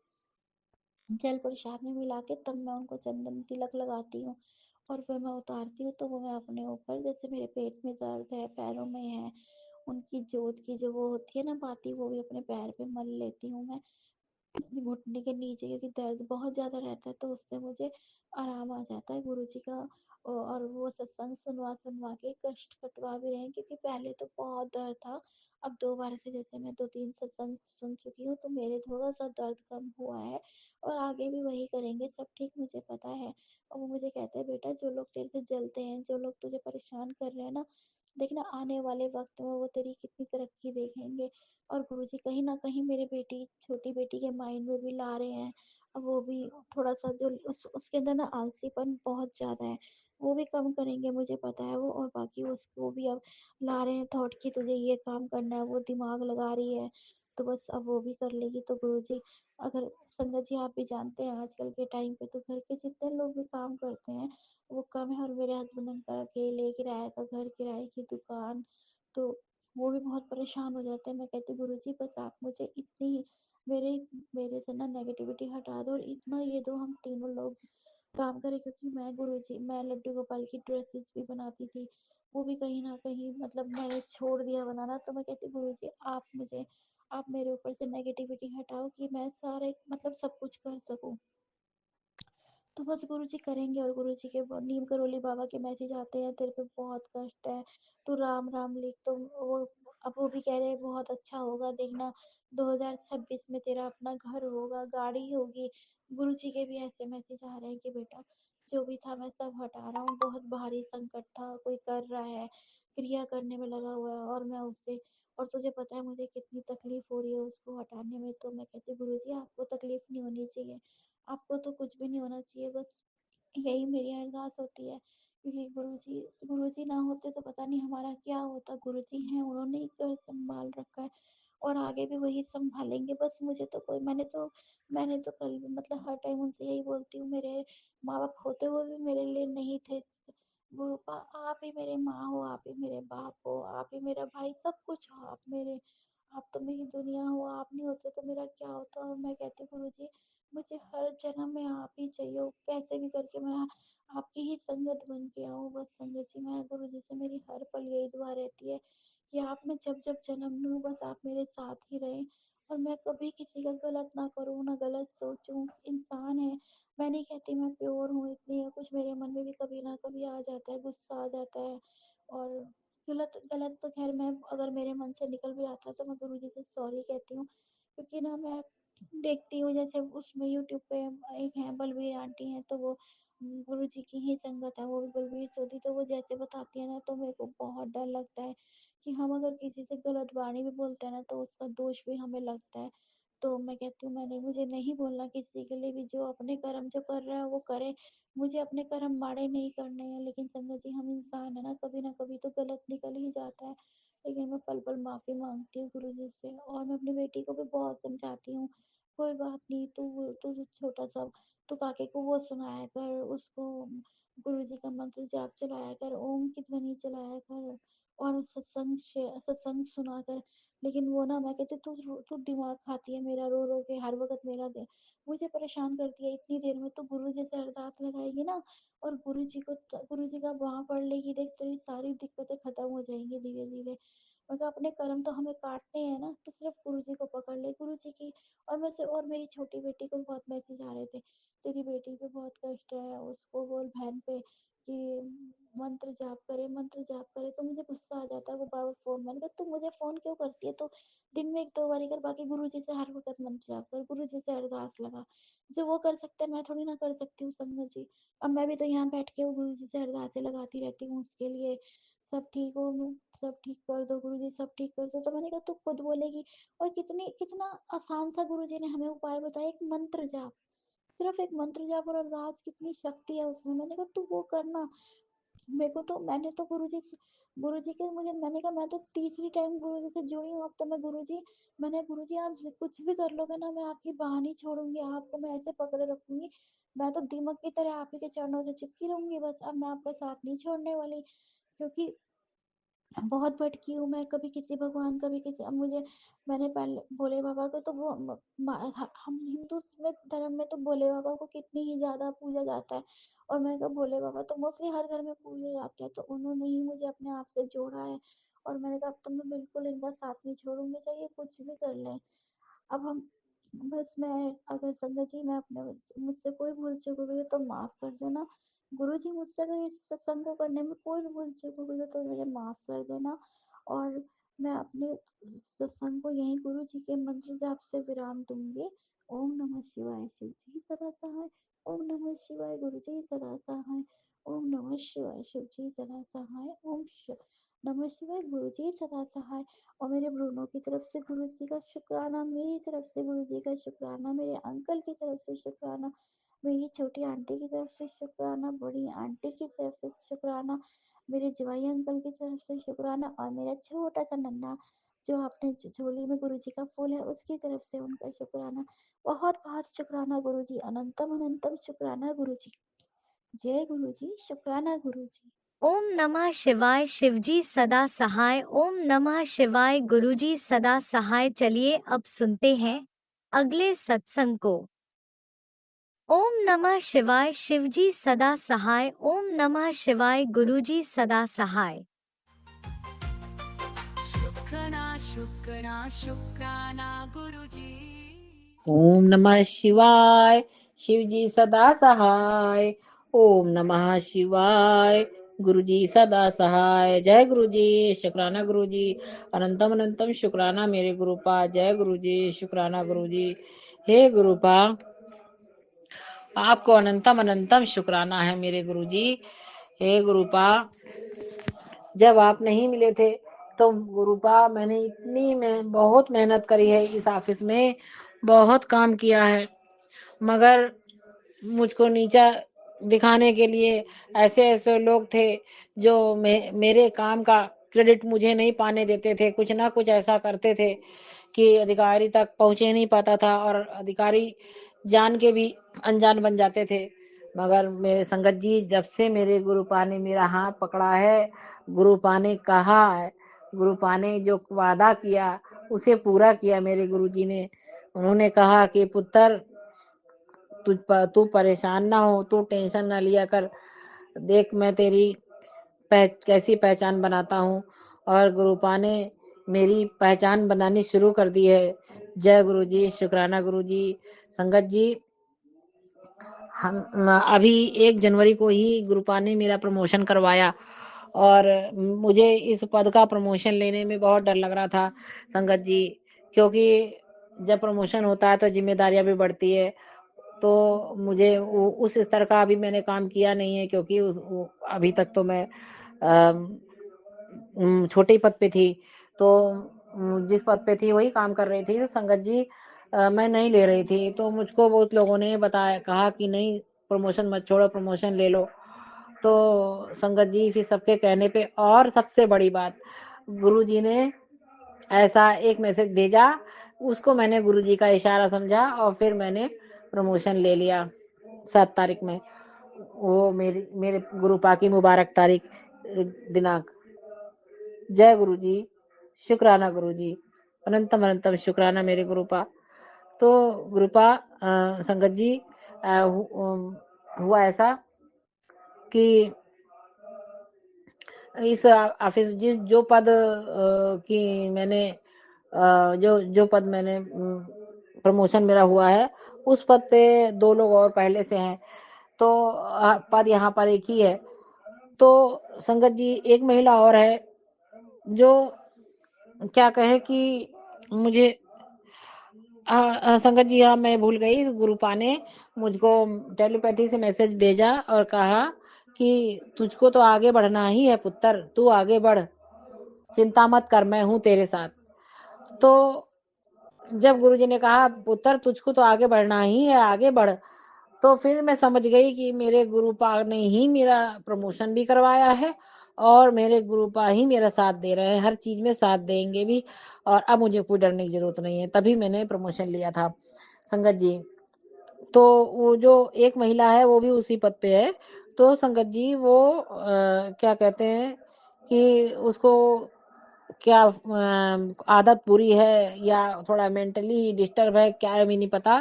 जल प्रसाद में मिला के तब मैं उनको चंदन तिलक लगाती हूँ। और फिर मैं उतारती हूँ तो वो मैं अपने ऊपर जैसे मेरे पेट में दर्द है पैरों में है उनकी जोत की जो वो होती है ना बाती वो भी अपने पैर पे मल लेती हूँ मैं। घुटने के नीचे, क्योंकि दर्द बहुत ज़्यादा रहता है, तो उससे मुझे आराम आ जाता है गुरुजी का। और वो सत्संग सुनवा सुनवा के कष्ट कटवा भी रहे हैं, क्योंकि पहले तो बहुत दर्द था। अब 2 बार से जैसे मैं 2-3 सत्संग सुन चुकी हूँ, तो मेरे थोड़ा-सा दर्द कम हुआ है और आगे भी वही करेंगे, सब ठीक मुझे पता है। और वो मुझे कहते हैं, बेटा जो लोग तेरे से जलते हैं, जो लोग तुझे परेशान कर रहे हैं ना, देखना आने वाले वक़्त में वो तेरी कितनी तरक्की देखेंगे। और गुरुजी कहीं न कहीं मेरे बेटी छोटी बेटी के माइंड में भी ला रहे हैं। अब वो भी थोड़ा-सा जो उसके अंदर ना आलसीपन बहुत ज़्यादा है, वो भी कम करेंगे मुझे पता है वो। और बाकी उसको भी अब ला रहे हैं थॉट कि तुझे ये काम करना है, वो दिमाग लगा रही है, तो बस अब वो भी कर लेगी। तो गुरुजी, अगर संगत जी आप भी जानते हैं आजकल के टाइम पे तो घर के जितने लोग भी काम करते हैं, वो कम है। और मेरे हस्बैंड अंकल अकेले किराए का घर, किराए की दुकान, तो वो भी बहुत परेशान हो जाते हैं। मैं कहती हूँ, गुरुजी बस आप मुझे इतनी मेरे मेरे से ना नेगेटिविटी हटा दो और इतना ये दो हम तीनों लोग काम करें। क्योंकि मैं लड्डू गोपाल की ड्रेसेस भी बनाती थी, वो भी कहीं न कहीं मतलब मैंने छोड़ दिया बनाना। तो मैं कहती हूँ, गुरुजी आप मेरे ऊपर से नेगेटिविटी हटाओ कि मैं सारे मतलब सब कुछ कर सकूँ। तो बस गुरुजी करेंगे। और गुरुजी के नीम करोली बाबा के मैसेज आते हैं, तेरे पे बहुत कष्ट है, तू राम राम लिख। तो वो अब वो भी कह रहे हैं बहुत अच्छा होगा, देखना 2026 में तेरा अपना घर होगा, गाड़ी होगी। गुरुजी के भी ऐसे मैसेज आ रहे हैं कि बेटा जो भी था मैं सब हटा रहा हूँ, बहुत भारी संकट था, कोई कर रहा है, क्रिया करने में लगा हुआ है और मैं उससे और तुझे पता है मुझे कितनी तकलीफ हो रही है उसको हटाने में। तो मैं कहती हूँ, गुरुजी आपको तकलीफ नहीं होनी चाहिए, आपको तो कुछ भी नहीं होना चाहिए, बस यही मेरी अरदास होती है। क्योंकि गुरुजी ना होते तो पता नहीं हमारा क्या होता। गुरुजी हैं, उन्होंने ही घर संभाल रखा है और आगे भी वही संभालेंगे। बस मुझे तो कोई मैंने तो कल भी मतलब हर टाइम उनसे यही बोलती हूँ, मेरे माँ बाप होते हुए भी मेरे लिए नहीं थे। गुरुपा आप ही मेरे माँ हो, आप ही मेरे बाप हो, आप ही मेरा भाई, सब कुछ हो आप मेरे। आप तो मेरी दुनिया हो, आप नहीं होते तो मेरा क्या होता। और मैं कहती हूँ, गुरुजी मुझे हर जन्म में आप ही चाहिए हो, कैसे भी करके मैं आपकी ही संगत बन के आऊँ। बस संगत जी, मैं गुरुजी से मेरी हर पल यही दुआ रहती है कि आप मैं जब जब जन्म लूँ बस आप मेरे साथ ही रहें और मैं कभी किसी का गलत ना करूँ, ना गलत सोचूँ। इंसान है, मैं नहीं कहती मैं प्योर हूँ, इतनी कुछ मेरे मन में भी कभी ना कभी आ जाता है, गुस्सा आ जाता है। और गलत गलत तो खैर मैं अगर मेरे मन से निकल भी आता है तो मैं गुरुजी से सॉरी कहती हूँ। क्योंकि ना मैं देखती हूँ जैसे उसमें यूट्यूब पे एक है बलबीर आंटी हैं, तो वो गुरुजी की ही संगत है, वो भी बलबीर सोधी। तो वो जैसे बताती है ना, तो मेरे को बहुत डर लगता है कि हम अगर किसी से गलत वाणी भी बोलते हैं ना, तो उसका दोष भी हमें लगता है। तो मैं कहती हूँ, मुझे नहीं बोलना किसी के लिए भी, जो अपने कर्म जो कर रहा है वो करे, मुझे अपने कर्म माड़े नहीं करने हैं। लेकिन संगत जी, हम इंसान है ना कभी तो गलत निकल ही जाता है। लेकिन मैं पल पल माफी मांगती हूँ गुरुजी से। और मैं अपनी बेटी को भी बहुत समझाती हूँ, कोई बात नहीं, तू छोटा सा तू काके को वो सुनाया कर, उसको गुरुजी का मंत्र जाप चलाया कर, ओम की ध्वनि चलाया कर और सत्संग सुना कर। लेकिन वो ना, मैं कहती तू दिमाग खाती है मेरा, रो रो के हर वक्त मेरा दे मुझे परेशान करती है। इतनी देर में तो गुरुजी से अरदास लगाएगी ना और गुरुजी का वहां पढ़ लेगी, देख तेरी सारी दिक्कतें खत्म हो जाएंगी धीरे धीरे। मगर अपने कर्म तो हमें काटने हैं ना, तो सिर्फ गुरुजी को पकड़ ले, गुरुजी की। और मेरी छोटी बेटी को बहुत मैसेज आ रहे थे, तेरी बेटी पे बहुत कष्ट है, उसको बोल बहन पे कि मंत्र जाप करे। तो मुझे गुस्सा आ जाता है, वो बार फोन, मैंने कहा तू मुझे फोन क्यों करती है, तो दिन में 1-2 बारी कर, बाकी गुरुजी से हर वक्त मंत्र जाप कर, गुरुजी से अरदास लगा। जो वो कर सकते हैं मैं थोड़ी ना कर सकती हूँ संगत जी। अब मैं भी तो यहाँ बैठ के गुरुजी से अरदासें लगाती रहती हूँ उसके लिए, सब ठीक हो, सब ठीक कर दो गुरुजी, सब ठीक कर दो। तो मैंने कहा तू खुद बोलेगी। और कितना आसान सा गुरुजी ने हमें उपाय बताया, एक मंत्र जाप, सिर्फ एक मंत्र जाप और अरदास, कितनी शक्ति है उसमें। मैंने कहा तू वो करना। मेरे को तो मैंने तो गुरुजी के मुझे मैंने कहा मैं तो तीसरी टाइम गुरुजी से जुड़ी हूँ। अब तो गुरुजी आप कुछ भी कर लोगे ना, मैं आपकी बाह नहीं छोड़ूंगी, आपको मैं ऐसे पकड़े रखूंगी, मैं तो दीमक की तरह आप ही के चरणों से चिपकी रहूंगी बस। अब मैं आपका साथ नहीं छोड़ने वाली। क्योंकि बहुत भटकी हूँ मैं, कभी किसी भगवान, कभी किसी। अब मुझे मैंने पहले भोले बाबा को तो हम हिंदू में धर्म में तो भोले बाबा को कितनी ही ज्यादा पूजा जाता है। और मैं तो भोले बाबा तो मोस्टली हर घर में पूजे जाते हैं, तो उन्होंने ही मुझे अपने आप से जोड़ा है। और मैंने कहा अब तो मैं बिल्कुल इनका साथ नहीं छोड़ूंगी, चाहिए कुछ भी कर लें। अब हम बस मैं अगर संगत जी मैं अपने मुझसे कोई भूल चूक हो गई है तो माफ़ कर देना। गुरुजी मुझसे अगर इस सत्संग को करने में कोई भी भूल चूक हो गई है तो मुझे माफ़ कर देना और मैं अपने सत्संग को यहीं गुरुजी के मंत्र जाप से विराम दूँगी। ओम नमः शिवाय शिव जी सदा सहाय, ओम नमः शिवाय गुरु जी सदा सहाय, ओम नमः शिवाय शिव जी सदा सहाय, नमः शिवाय गुरु जी सदा सहाय। और मेरे ब्रूनो की तरफ से गुरु जी का शुक्राना, मेरी तरफ से गुरु जी का शुक्राना, मेरे अंकल की तरफ से शुक्राना, मेरी छोटी आंटी की तरफ से शुक्राना, बड़ी आंटी की तरफ से शुक्राना, मेरे जवाई अंकल की तरफ से शुक्राना और मेरा छोटा सा नन्हा जो अपने झोली में गुरु जी का फूल है उसकी तरफ से उनका शुक्राना। बहुत बहुत शुक्राना गुरु जी, अनंतम अनंतम शुक्राना गुरु जी। जय गुरु जी, शुक्राना गुरु जी। ओम नमः शिवाय शिवजी सदा सहाय। ओम नमः शिवाय गुरुजी सदा सहाय। चलिए अब सुनते हैं अगले सत्संग को। ओम नमः शिवाय शिवजी सदा सहाय। ओम नमः शिवाय गुरुजी सदा सहाय। शुक्राना शुक्राना शुक्राना गुरुजी। ओम नमः शिवाय शिव जी सदा सहाय। ओम नमः शिवाय गुरु जी सदा सहाय। जय गुरु जी, शुक्राना गुरु जी, अनंतम अनंतम शुक्राना मेरे गुरुपा। जय गुरु जी, शुक्राना गुरु जी। हे गुरुपा, आपको अनंतम अनंतम शुक्राना है मेरे गुरु जी। हे गुरुपा, जब आप नहीं मिले थे तो गुरुपा मैंने बहुत मेहनत करी है, इस ऑफिस में बहुत काम किया है, मगर मुझको नीचा दिखाने के लिए ऐसे ऐसे लोग थे जो मेरे काम का क्रेडिट मुझे नहीं पाने देते थे। कुछ ना कुछ ऐसा करते थे कि अधिकारी तक पहुंचे नहीं पाता था और अधिकारी जान के भी अनजान बन जाते थे। मगर मेरे संगत जी, जब से मेरे गुरुपा ने मेरा हाथ पकड़ा है, गुरुपा ने कहा है, गुरुपा ने जो वादा किया उसे पूरा किया मेरे गुरुजी ने। उन्होंने कहा कि पुत्र, तू परेशान ना हो, तू टेंशन ना लिया कर, देख मैं तेरी कैसी पहचान बनाता हूँ। और गुरुपा ने मेरी पहचान बनानी शुरू कर दी है। जय गुरु जी, शुक्राना गुरु जी। संगत जी, हम अभी 1 जनवरी को ही गुरुपा ने मेरा प्रमोशन करवाया और मुझे इस पद का प्रमोशन लेने में बहुत डर लग रहा था संगत जी, क्योंकि जब प्रमोशन होता है तो जिम्मेदारियां भी बढ़ती है। तो मुझे उस स्तर का अभी मैंने काम किया नहीं है, क्योंकि अभी तक तो मैं छोटे पद पे थी। तो जिस पद पे थी वही काम कर रही थी। तो संगत जी, मैं नहीं ले रही थी, तो मुझको बहुत लोगों ने बताया, कहा कि नहीं प्रमोशन मत छोड़ो, प्रमोशन ले लो। तो संगत जी, फिर सबके कहने पे और सबसे बड़ी बात, गुरु जी ने ऐसा एक मैसेज भेजा, उसको मैंने गुरु जी का इशारा समझा और फिर मैंने प्रमोशन ले लिया 7 तारीख में। वो मेरे गुरुपा की मुबारक तारीख, दिनांक। जय गुरु जी, शुक्राना गुरु जी, अनंतम अनंतम शुक्राना मेरे गुरुपा। तो गुरुपा, संगत जी, हुआ ऐसा कि इस ऑफिस जो पद की मैंने जो पद मैंने प्रमोशन मेरा हुआ है, उस पद पे 2 लोग और पहले से हैं, तो पद यहाँ पर एक ही है। तो संगत जी, एक महिला और है जो क्या कहे कि मुझे संगत जी, हाँ मैं भूल गई, गुरुपा ने मुझको टेलीपैथी से मैसेज भेजा और कहा कि तुझको तो आगे बढ़ना ही है पुत्र, तू आगे बढ़, चिंता मत कर, मैं हूं तेरे साथ। तो जब गुरुजी ने कहा पुत्र तुझको तो आगे बढ़ना ही है, आगे बढ़, तो फिर मैं समझ गई कि मेरे गुरुपा ने ही मेरा प्रमोशन भी करवाया है और मेरे गुरुपा ही मेरा साथ दे रहे हैं, हर चीज में साथ देंगे भी, और अब मुझे कोई डरने की जरूरत नहीं है। तभी मैंने प्रमोशन लिया था संगत जी। तो वो जो एक महिला है वो भी उसी पद पे है। तो संगत जी, वो क्या कहते हैं कि उसको क्या आदत बुरी है या थोड़ा मेंटली डिस्टर्ब है, क्या है, मुझे नहीं पता।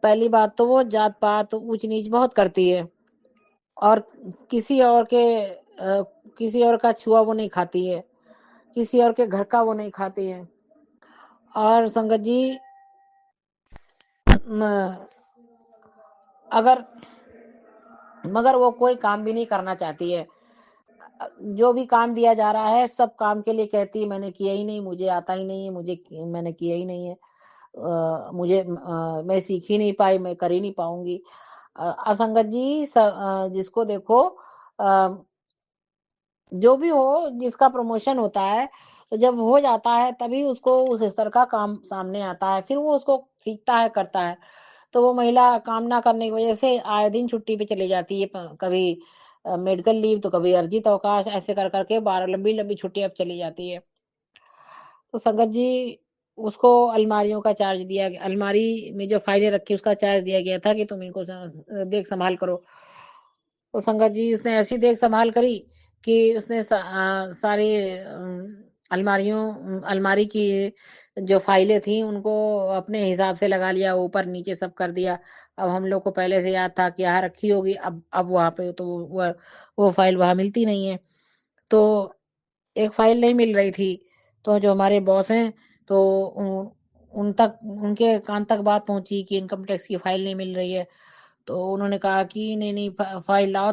पहली बात तो वो जात पात ऊंच नीच बहुत करती है और किसी और के किसी और का छुआ वो नहीं खाती है, किसी और के घर का वो नहीं खाती है। और संगत जी, अगर मगर वो कोई काम भी नहीं करना चाहती है। जो भी काम दिया जा रहा है सब काम के लिए कहती है मैंने किया ही नहीं, मुझे आता ही नहीं है, मैंने किया ही नहीं है। मैं सीख ही नहीं पाई, मैं कर ही नहीं पाऊँगी। असंगत जी जिसको देखो अ, जो भी हो जिसका प्रमोशन होता है, तो जब हो जाता है तभी उसको उस स्तर का काम सामने आता है, फिर वो उसको सीखता है, करता है। तो वो महिला काम ना करने की वजह से आए दिन छुट्टी पे चली जाती है, कभी मेडिकल लीव तो कभी अर्जित अवकाश, ऐसे कर करके 12 लंबी-लंबी छुट्टियाँ अब चली जाती है। तो संगत जी उसको अलमारियों का चार्ज दिया गया, अलमारी में जो फाइलें रखी उसका चार्ज दिया गया था कि तुम इनको देख संभाल करो। तो संगत जी उसने ऐसी देख संभाल करी कि उसने सारी अलमारी की जो फाइलें थी उनको अपने हिसाब से लगा लिया, ऊपर नीचे सब कर दिया। अब हम लोग को पहले से याद था कि यहाँ रखी होगी, अब वहाँ पे तो वो फाइल वहाँ मिलती नहीं है। तो एक फाइल नहीं मिल रही थी, तो जो हमारे बॉस हैं, तो उनके कान तक बात पहुँची कि इनकम टैक्स की फाइल नहीं मिल रही है। तो उन्होंने कहा कि नहीं, फाइल लाओ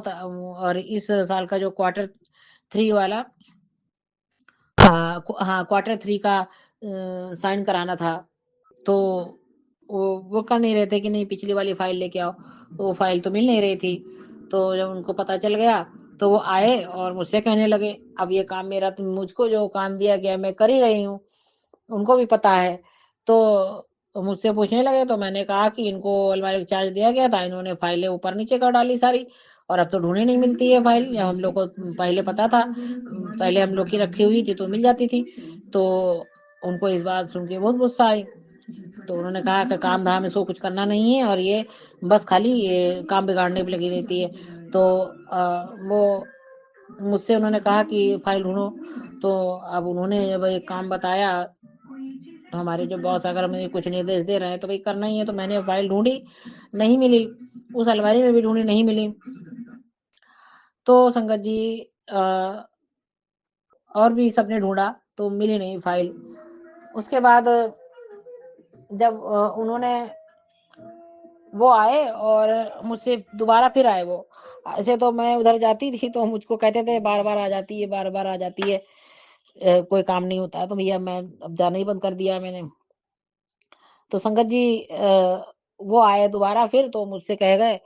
और इस साल का जो क्वार्टर 3 वाला हाँ, क्वार्टर 3 का साइन कराना था। तो वो कर नहीं रहे थे कि नहीं पिछली वाली फाइल लेके आओ, तो वो फाइल तो मिल नहीं रही थी। तो जब उनको पता चल गया तो वो आए और मुझसे कहने लगे, अब ये काम मेरा, तुम मुझको जो काम दिया गया मैं कर ही रही हूँ, उनको भी पता है। तो मुझसे पूछने लगे, तो मैंने कहा कि इनको अलमारी का चार्ज दिया गया था, इन्होंने फाइलें ऊपर नीचे कर डाली सारी, और अब तो ढूंढी नहीं मिलती है फाइल। या हम लोग को पहले पता था, पहले हम लोग की रखी हुई थी तो मिल जाती थी। तो उनको इस बात सुन के बहुत गुस्सा आई। तो उन्होंने कहा कि काम धाम इसको कुछ करना नहीं है और ये बस खाली ये काम बिगाड़ने पे लगी रहती है। तो वो मुझसे उन्होंने कहा कि फाइल ढूंढो। तो अब उन्होंने जब एक काम बताया, तो हमारे जो बॉस अगर मुझे कुछ निर्देश दे रहे हैं तो भाई करना ही है। तो मैंने फाइल ढूंढी, नहीं मिली, उस अलमारी में भी ढूंढी, नहीं मिली। तो संगत जी और भी सबने ढूंढा तो मिली नहीं फाइल। उसके बाद जब उन्होंने वो आए और मुझसे दोबारा फिर आए वो। ऐसे तो मैं उधर जाती थी तो मुझको कहते थे बार-बार आ जाती है, बार-बार आ जाती है। कोई काम नहीं होता है, तो भैया मैं अब जाना ही बंद कर दिया मैंने। तो संगत जी वो आए दोबारा फिर तो मुझसे कह गए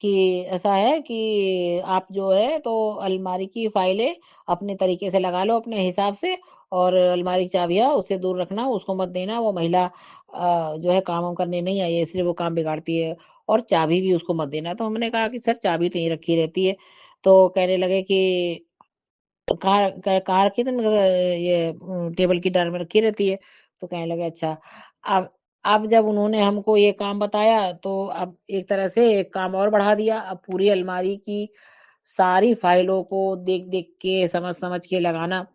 कि ऐसा है कि आप जो है तो अलमारी की फाइलें अपने तरीके से लगा लो अपने हिसाब से, और अलमारी की चाबियाँ उससे दूर रखना, उसको मत देना। वो महिला जो है काम वाम करने नहीं आई है, इसलिए वो काम बिगाड़ती है, और चाबी भी उसको मत देना। तो हमने कहा कि सर चाबी तो यहीं रखी रहती है। तो कहने लगे कि कहाँ रखी तुमने? ये टेबल की ड्रॉर में रखी रहती है। तो कहने लगे अच्छा। अब अब जब उन्होंने हमको ये काम बताया तो अब एक तरह से एक काम और बढ़ा दिया। अब पूरी अलमारी की सारी फाइलों को देख-देख के, समझ-समझ के लगाना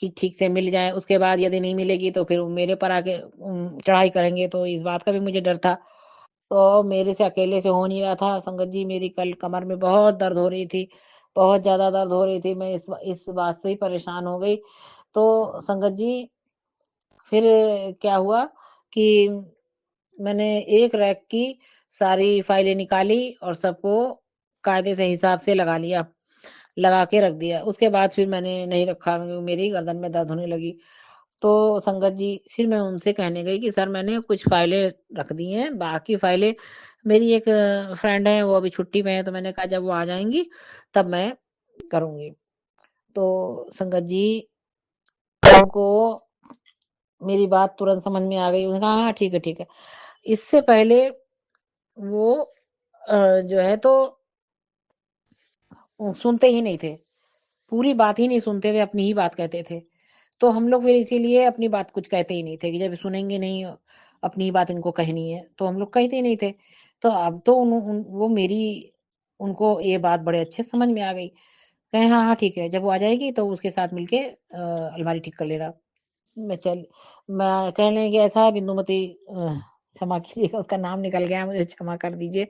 कि ठीक से मिल जाए। उसके बाद यदि नहीं मिलेगी तो फिर वो मेरे पर आके चढ़ाई करेंगे, तो इस बात का भी मुझे डर था। तो मेरे से अकेले से हो नहीं रहा था। संगत जी मेरी कल कमर में बहुत दर्द हो रही थी, बहुत ज़्यादा दर्द हो रही थी। मैं इस बात से ही परेशान हो गई। तो संगत जी फिर क्या हुआ कि मैंने एक रैक की सारी फाइलें निकाली और सबको कायदे से हिसाब से लगा लिया, लगा के रख दिया। उसके बाद फिर मैंने नहीं रखा, मेरी गर्दन में दर्द होने लगी। तो संगत जी फिर मैं उनसे कहने गई कि सर मैंने कुछ फाइलें रख दी हैं, बाकी फाइलें मेरी एक फ्रेंड है वो अभी छुट्टी में है, तो मैंने कहा जब वो आ जाएँगी तब मैं करूँगी। तो संगत जी उनको मेरी बात तुरंत समझ में आ गई। उन्होंने कहा हाँ, ठीक है, ठीक है। इससे पहले वो जो है तो सुनते ही नहीं थे, पूरी बात ही नहीं सुनते थे, अपनी ही बात कहते थे। तो हम लोग फिर इसीलिए अपनी बात कुछ कहते ही नहीं थे कि जब सुनेंगे नहीं, अपनी ही बात इनको कहनी है, तो हम लोग कहते ही नहीं थे। तो अब तो उन उन वो मेरी उनको ये बात बड़े अच्छे से समझ में आ गई। कहे हाँ, हाँ, ठीक है, जब वो आ जाएगी तो उसके साथ मिलके अलमारी ठीक कर लेना। मैं चल मैं कहने लगी ऐसा है बिंदुमती, क्षमा कीजिएगा उसका नाम निकल गया, मुझे क्षमा कर दीजिए।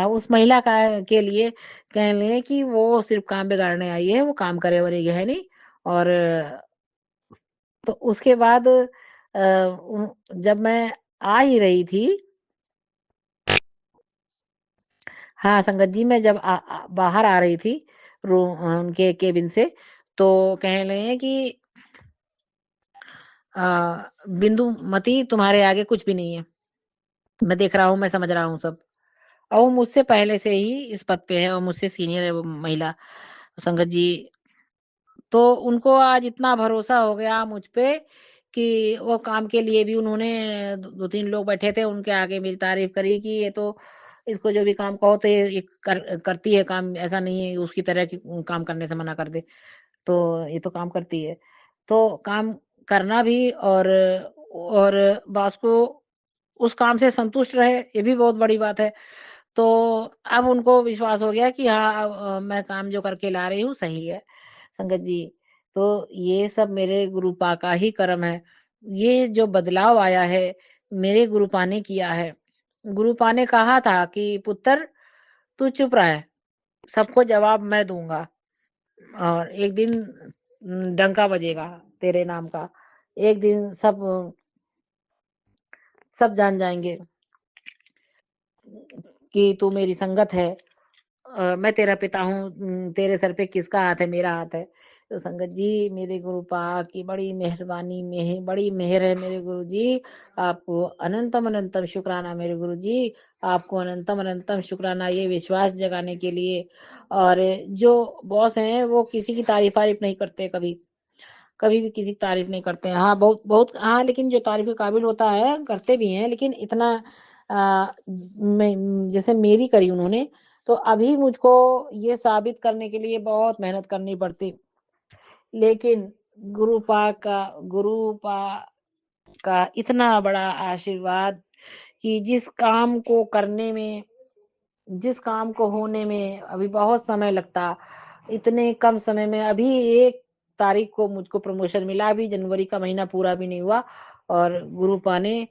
उस महिला का के लिए कह लें कि वो सिर्फ़ काम बिगाड़ने आई है, वो काम करे-वरेगी है नहीं। और तो उसके बाद जब मैं आ ही रही थी हाँ, संगत जी, मैं जब बाहर आ रही थी उनके केबिन से, तो कहने लगे हैं कि अ, बिंदुमती तुम्हारे आगे कुछ भी नहीं है। मैं देख रहा हूँ, मैं समझ रहा हूँ सब। और वो मुझसे पहले से ही इस पद पे है और मुझसे सीनियर है वो महिला, संगत जी। तो उनको आज इतना भरोसा हो गया मुझ पे कि वो काम के लिए भी उन्होंने 2-3 लोग बैठे थे, उनके आगे मेरी तारीफ़ करी कि ये तो इसको जो भी काम कहो तो ये करती है काम, ऐसा नहीं है उसकी तरह की काम करने से मना कर दे। तो ये तो काम करती है। तो काम करना भी और बॉस को उस काम से संतुष्ट रहे, ये भी बहुत बड़ी बात है। तो अब उनको विश्वास हो गया कि हाँ, मैं काम जो करके ला रही हूँ सही है, संगत जी। तो ये सब मेरे गुरुपा का ही कर्म है। ये जो बदलाव आया है, मेरे गुरुपा ने किया है। गुरुपा ने कहा था कि पुत्र तू चुप रह, सबको जवाब मैं दूँगा और एक दिन डंका बजेगा तेरे नाम का। एक दिन सब जान जाएँगे कि तू मेरी संगत है। मैं तेरा पिता हूँ, तेरे सर पे किसका हाथ है? मेरा हाथ है। तो संगत जी, मेरे गुरुपा की बड़ी मेहरबानी, बड़ी मेहर है मेरे गुरुजी। आपको अनंतम अनंतम शुक्राना मेरे गुरुजी। आपको अनंतम अनंतम शुक्राना ये विश्वास जगाने के लिए। और जो बॉस हैं वो किसी की तारीफ-वारीफ नहीं करते कभी। कभी भी किसी की तारीफ नहीं करते हैं। हाँ, बहुत बहुत हाँ, लेकिन जो तारीफ के काबिल होता है करते भी हैं, लेकिन इतना जैसे मेरी करी उन्होंने, तो अभी मुझको ये साबित करने के लिए बहुत मेहनत करनी पड़ती। लेकिन गुरुपा का इतना बड़ा आशीर्वाद कि जिस काम को होने में अभी बहुत समय लगता, इतने कम समय में अभी 1 तारीख को मुझको प्रमोशन मिला, अभी जनवरी का महीना पूरा भी नहीं हुआ और गुरुपा ने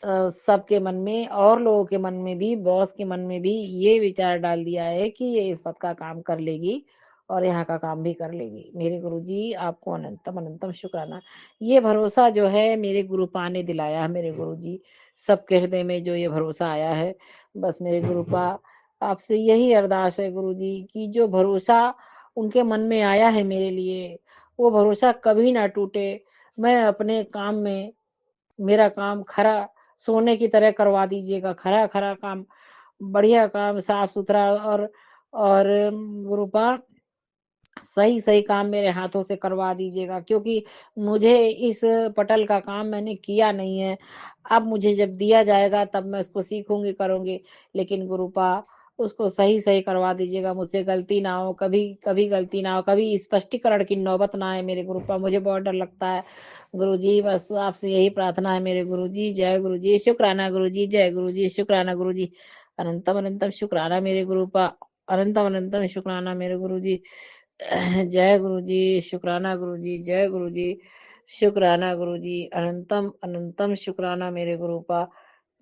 सबके मन में और लोगों के मन में भी, बॉस के मन में भी ये विचार डाल दिया है कि ये इस पद का काम कर लेगी और यहाँ का काम भी कर लेगी। मेरे गुरुजी, आपको अनंतम अनंतम शुक्राना। ये भरोसा जो है मेरे गुरुपा ने दिलाया है मेरे गुरुजी। सबके हृदय में जो ये भरोसा आया है, बस मेरे गुरुपा आपसे यही अरदास है गुरुजी कि जो भरोसा उनके मन में आया है मेरे लिए, वो भरोसा कभी ना टूटे। मैं अपने काम में मेरा काम खरा सोने की तरह करवा दीजिएगा, खरा-खरा काम, बढ़िया काम, साफ-सुथरा और गुरुपा सही-सही काम मेरे हाथों से करवा दीजिएगा क्योंकि मुझे इस पटल का काम मैंने किया नहीं है। अब मुझे जब दिया जाएगा तब मैं उसको सीखूँगी, करूँगी, लेकिन गुरुपा उसको सही-सही करवा दीजिएगा, मुझसे गलती ना हो, कभी गलती ना हो, कभी स्पष्टीकरण की नौबत ना आए मेरे गुरुपा, मुझे बहुत डर लगता है। गुरुजी, बस आपसे यही प्रार्थना है मेरे गुरुजी। जय गुरुजी, शुक्राना गुरुजी, जय गुरुजी, शुक्राना गुरुजी। अनंतम अनंतम शुक्राना मेरे गुरुपा, अनंतम अनंतम शुक्राना मेरे गुरुजी। जय गुरुजी, शुक्राना गुरुजी, जय गुरुजी, शुक्राना गुरुजी, अनंतम अनंतम शुक्राना मेरे गुरुपा।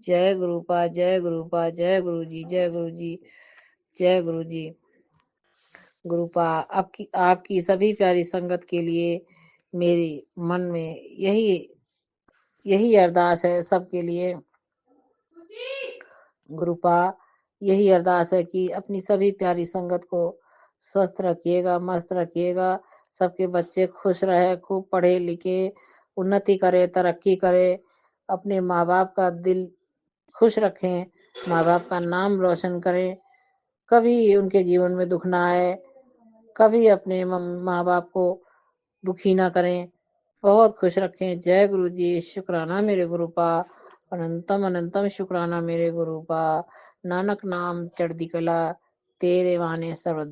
जय गुरुपा, जय गुरुपा, जय गुरुजी, जय गुरुजी, जय गुरुजी। गुरुपा आपकी आपकी सभी प्यारी संगत के लिए मेरी मन में यही यही अरदास है सबके लिए। गुरुपा यही अरदास है कि अपनी सभी प्यारी संगत को स्वस्थ रखिएगा, मस्त रखिएगा, सबके बच्चे खुश रहे, खूब पढ़े लिखे, उन्नति करे, तरक्की करे, अपने माँ-बाप का दिल खुश रखें, माँ-बाप का नाम रोशन करें, कभी उनके जीवन में दुःख ना आए, कभी अपने माँ-बाप को दुखी ना करें, बहुत खुश रखें। जय गुरुजी, शुक्राना मेरे गुरुपा, अनंतम अनंतम शुक्राना मेरे गुरुपा, नानक नाम चढ़दी कला, तेरे वाने सर्वदा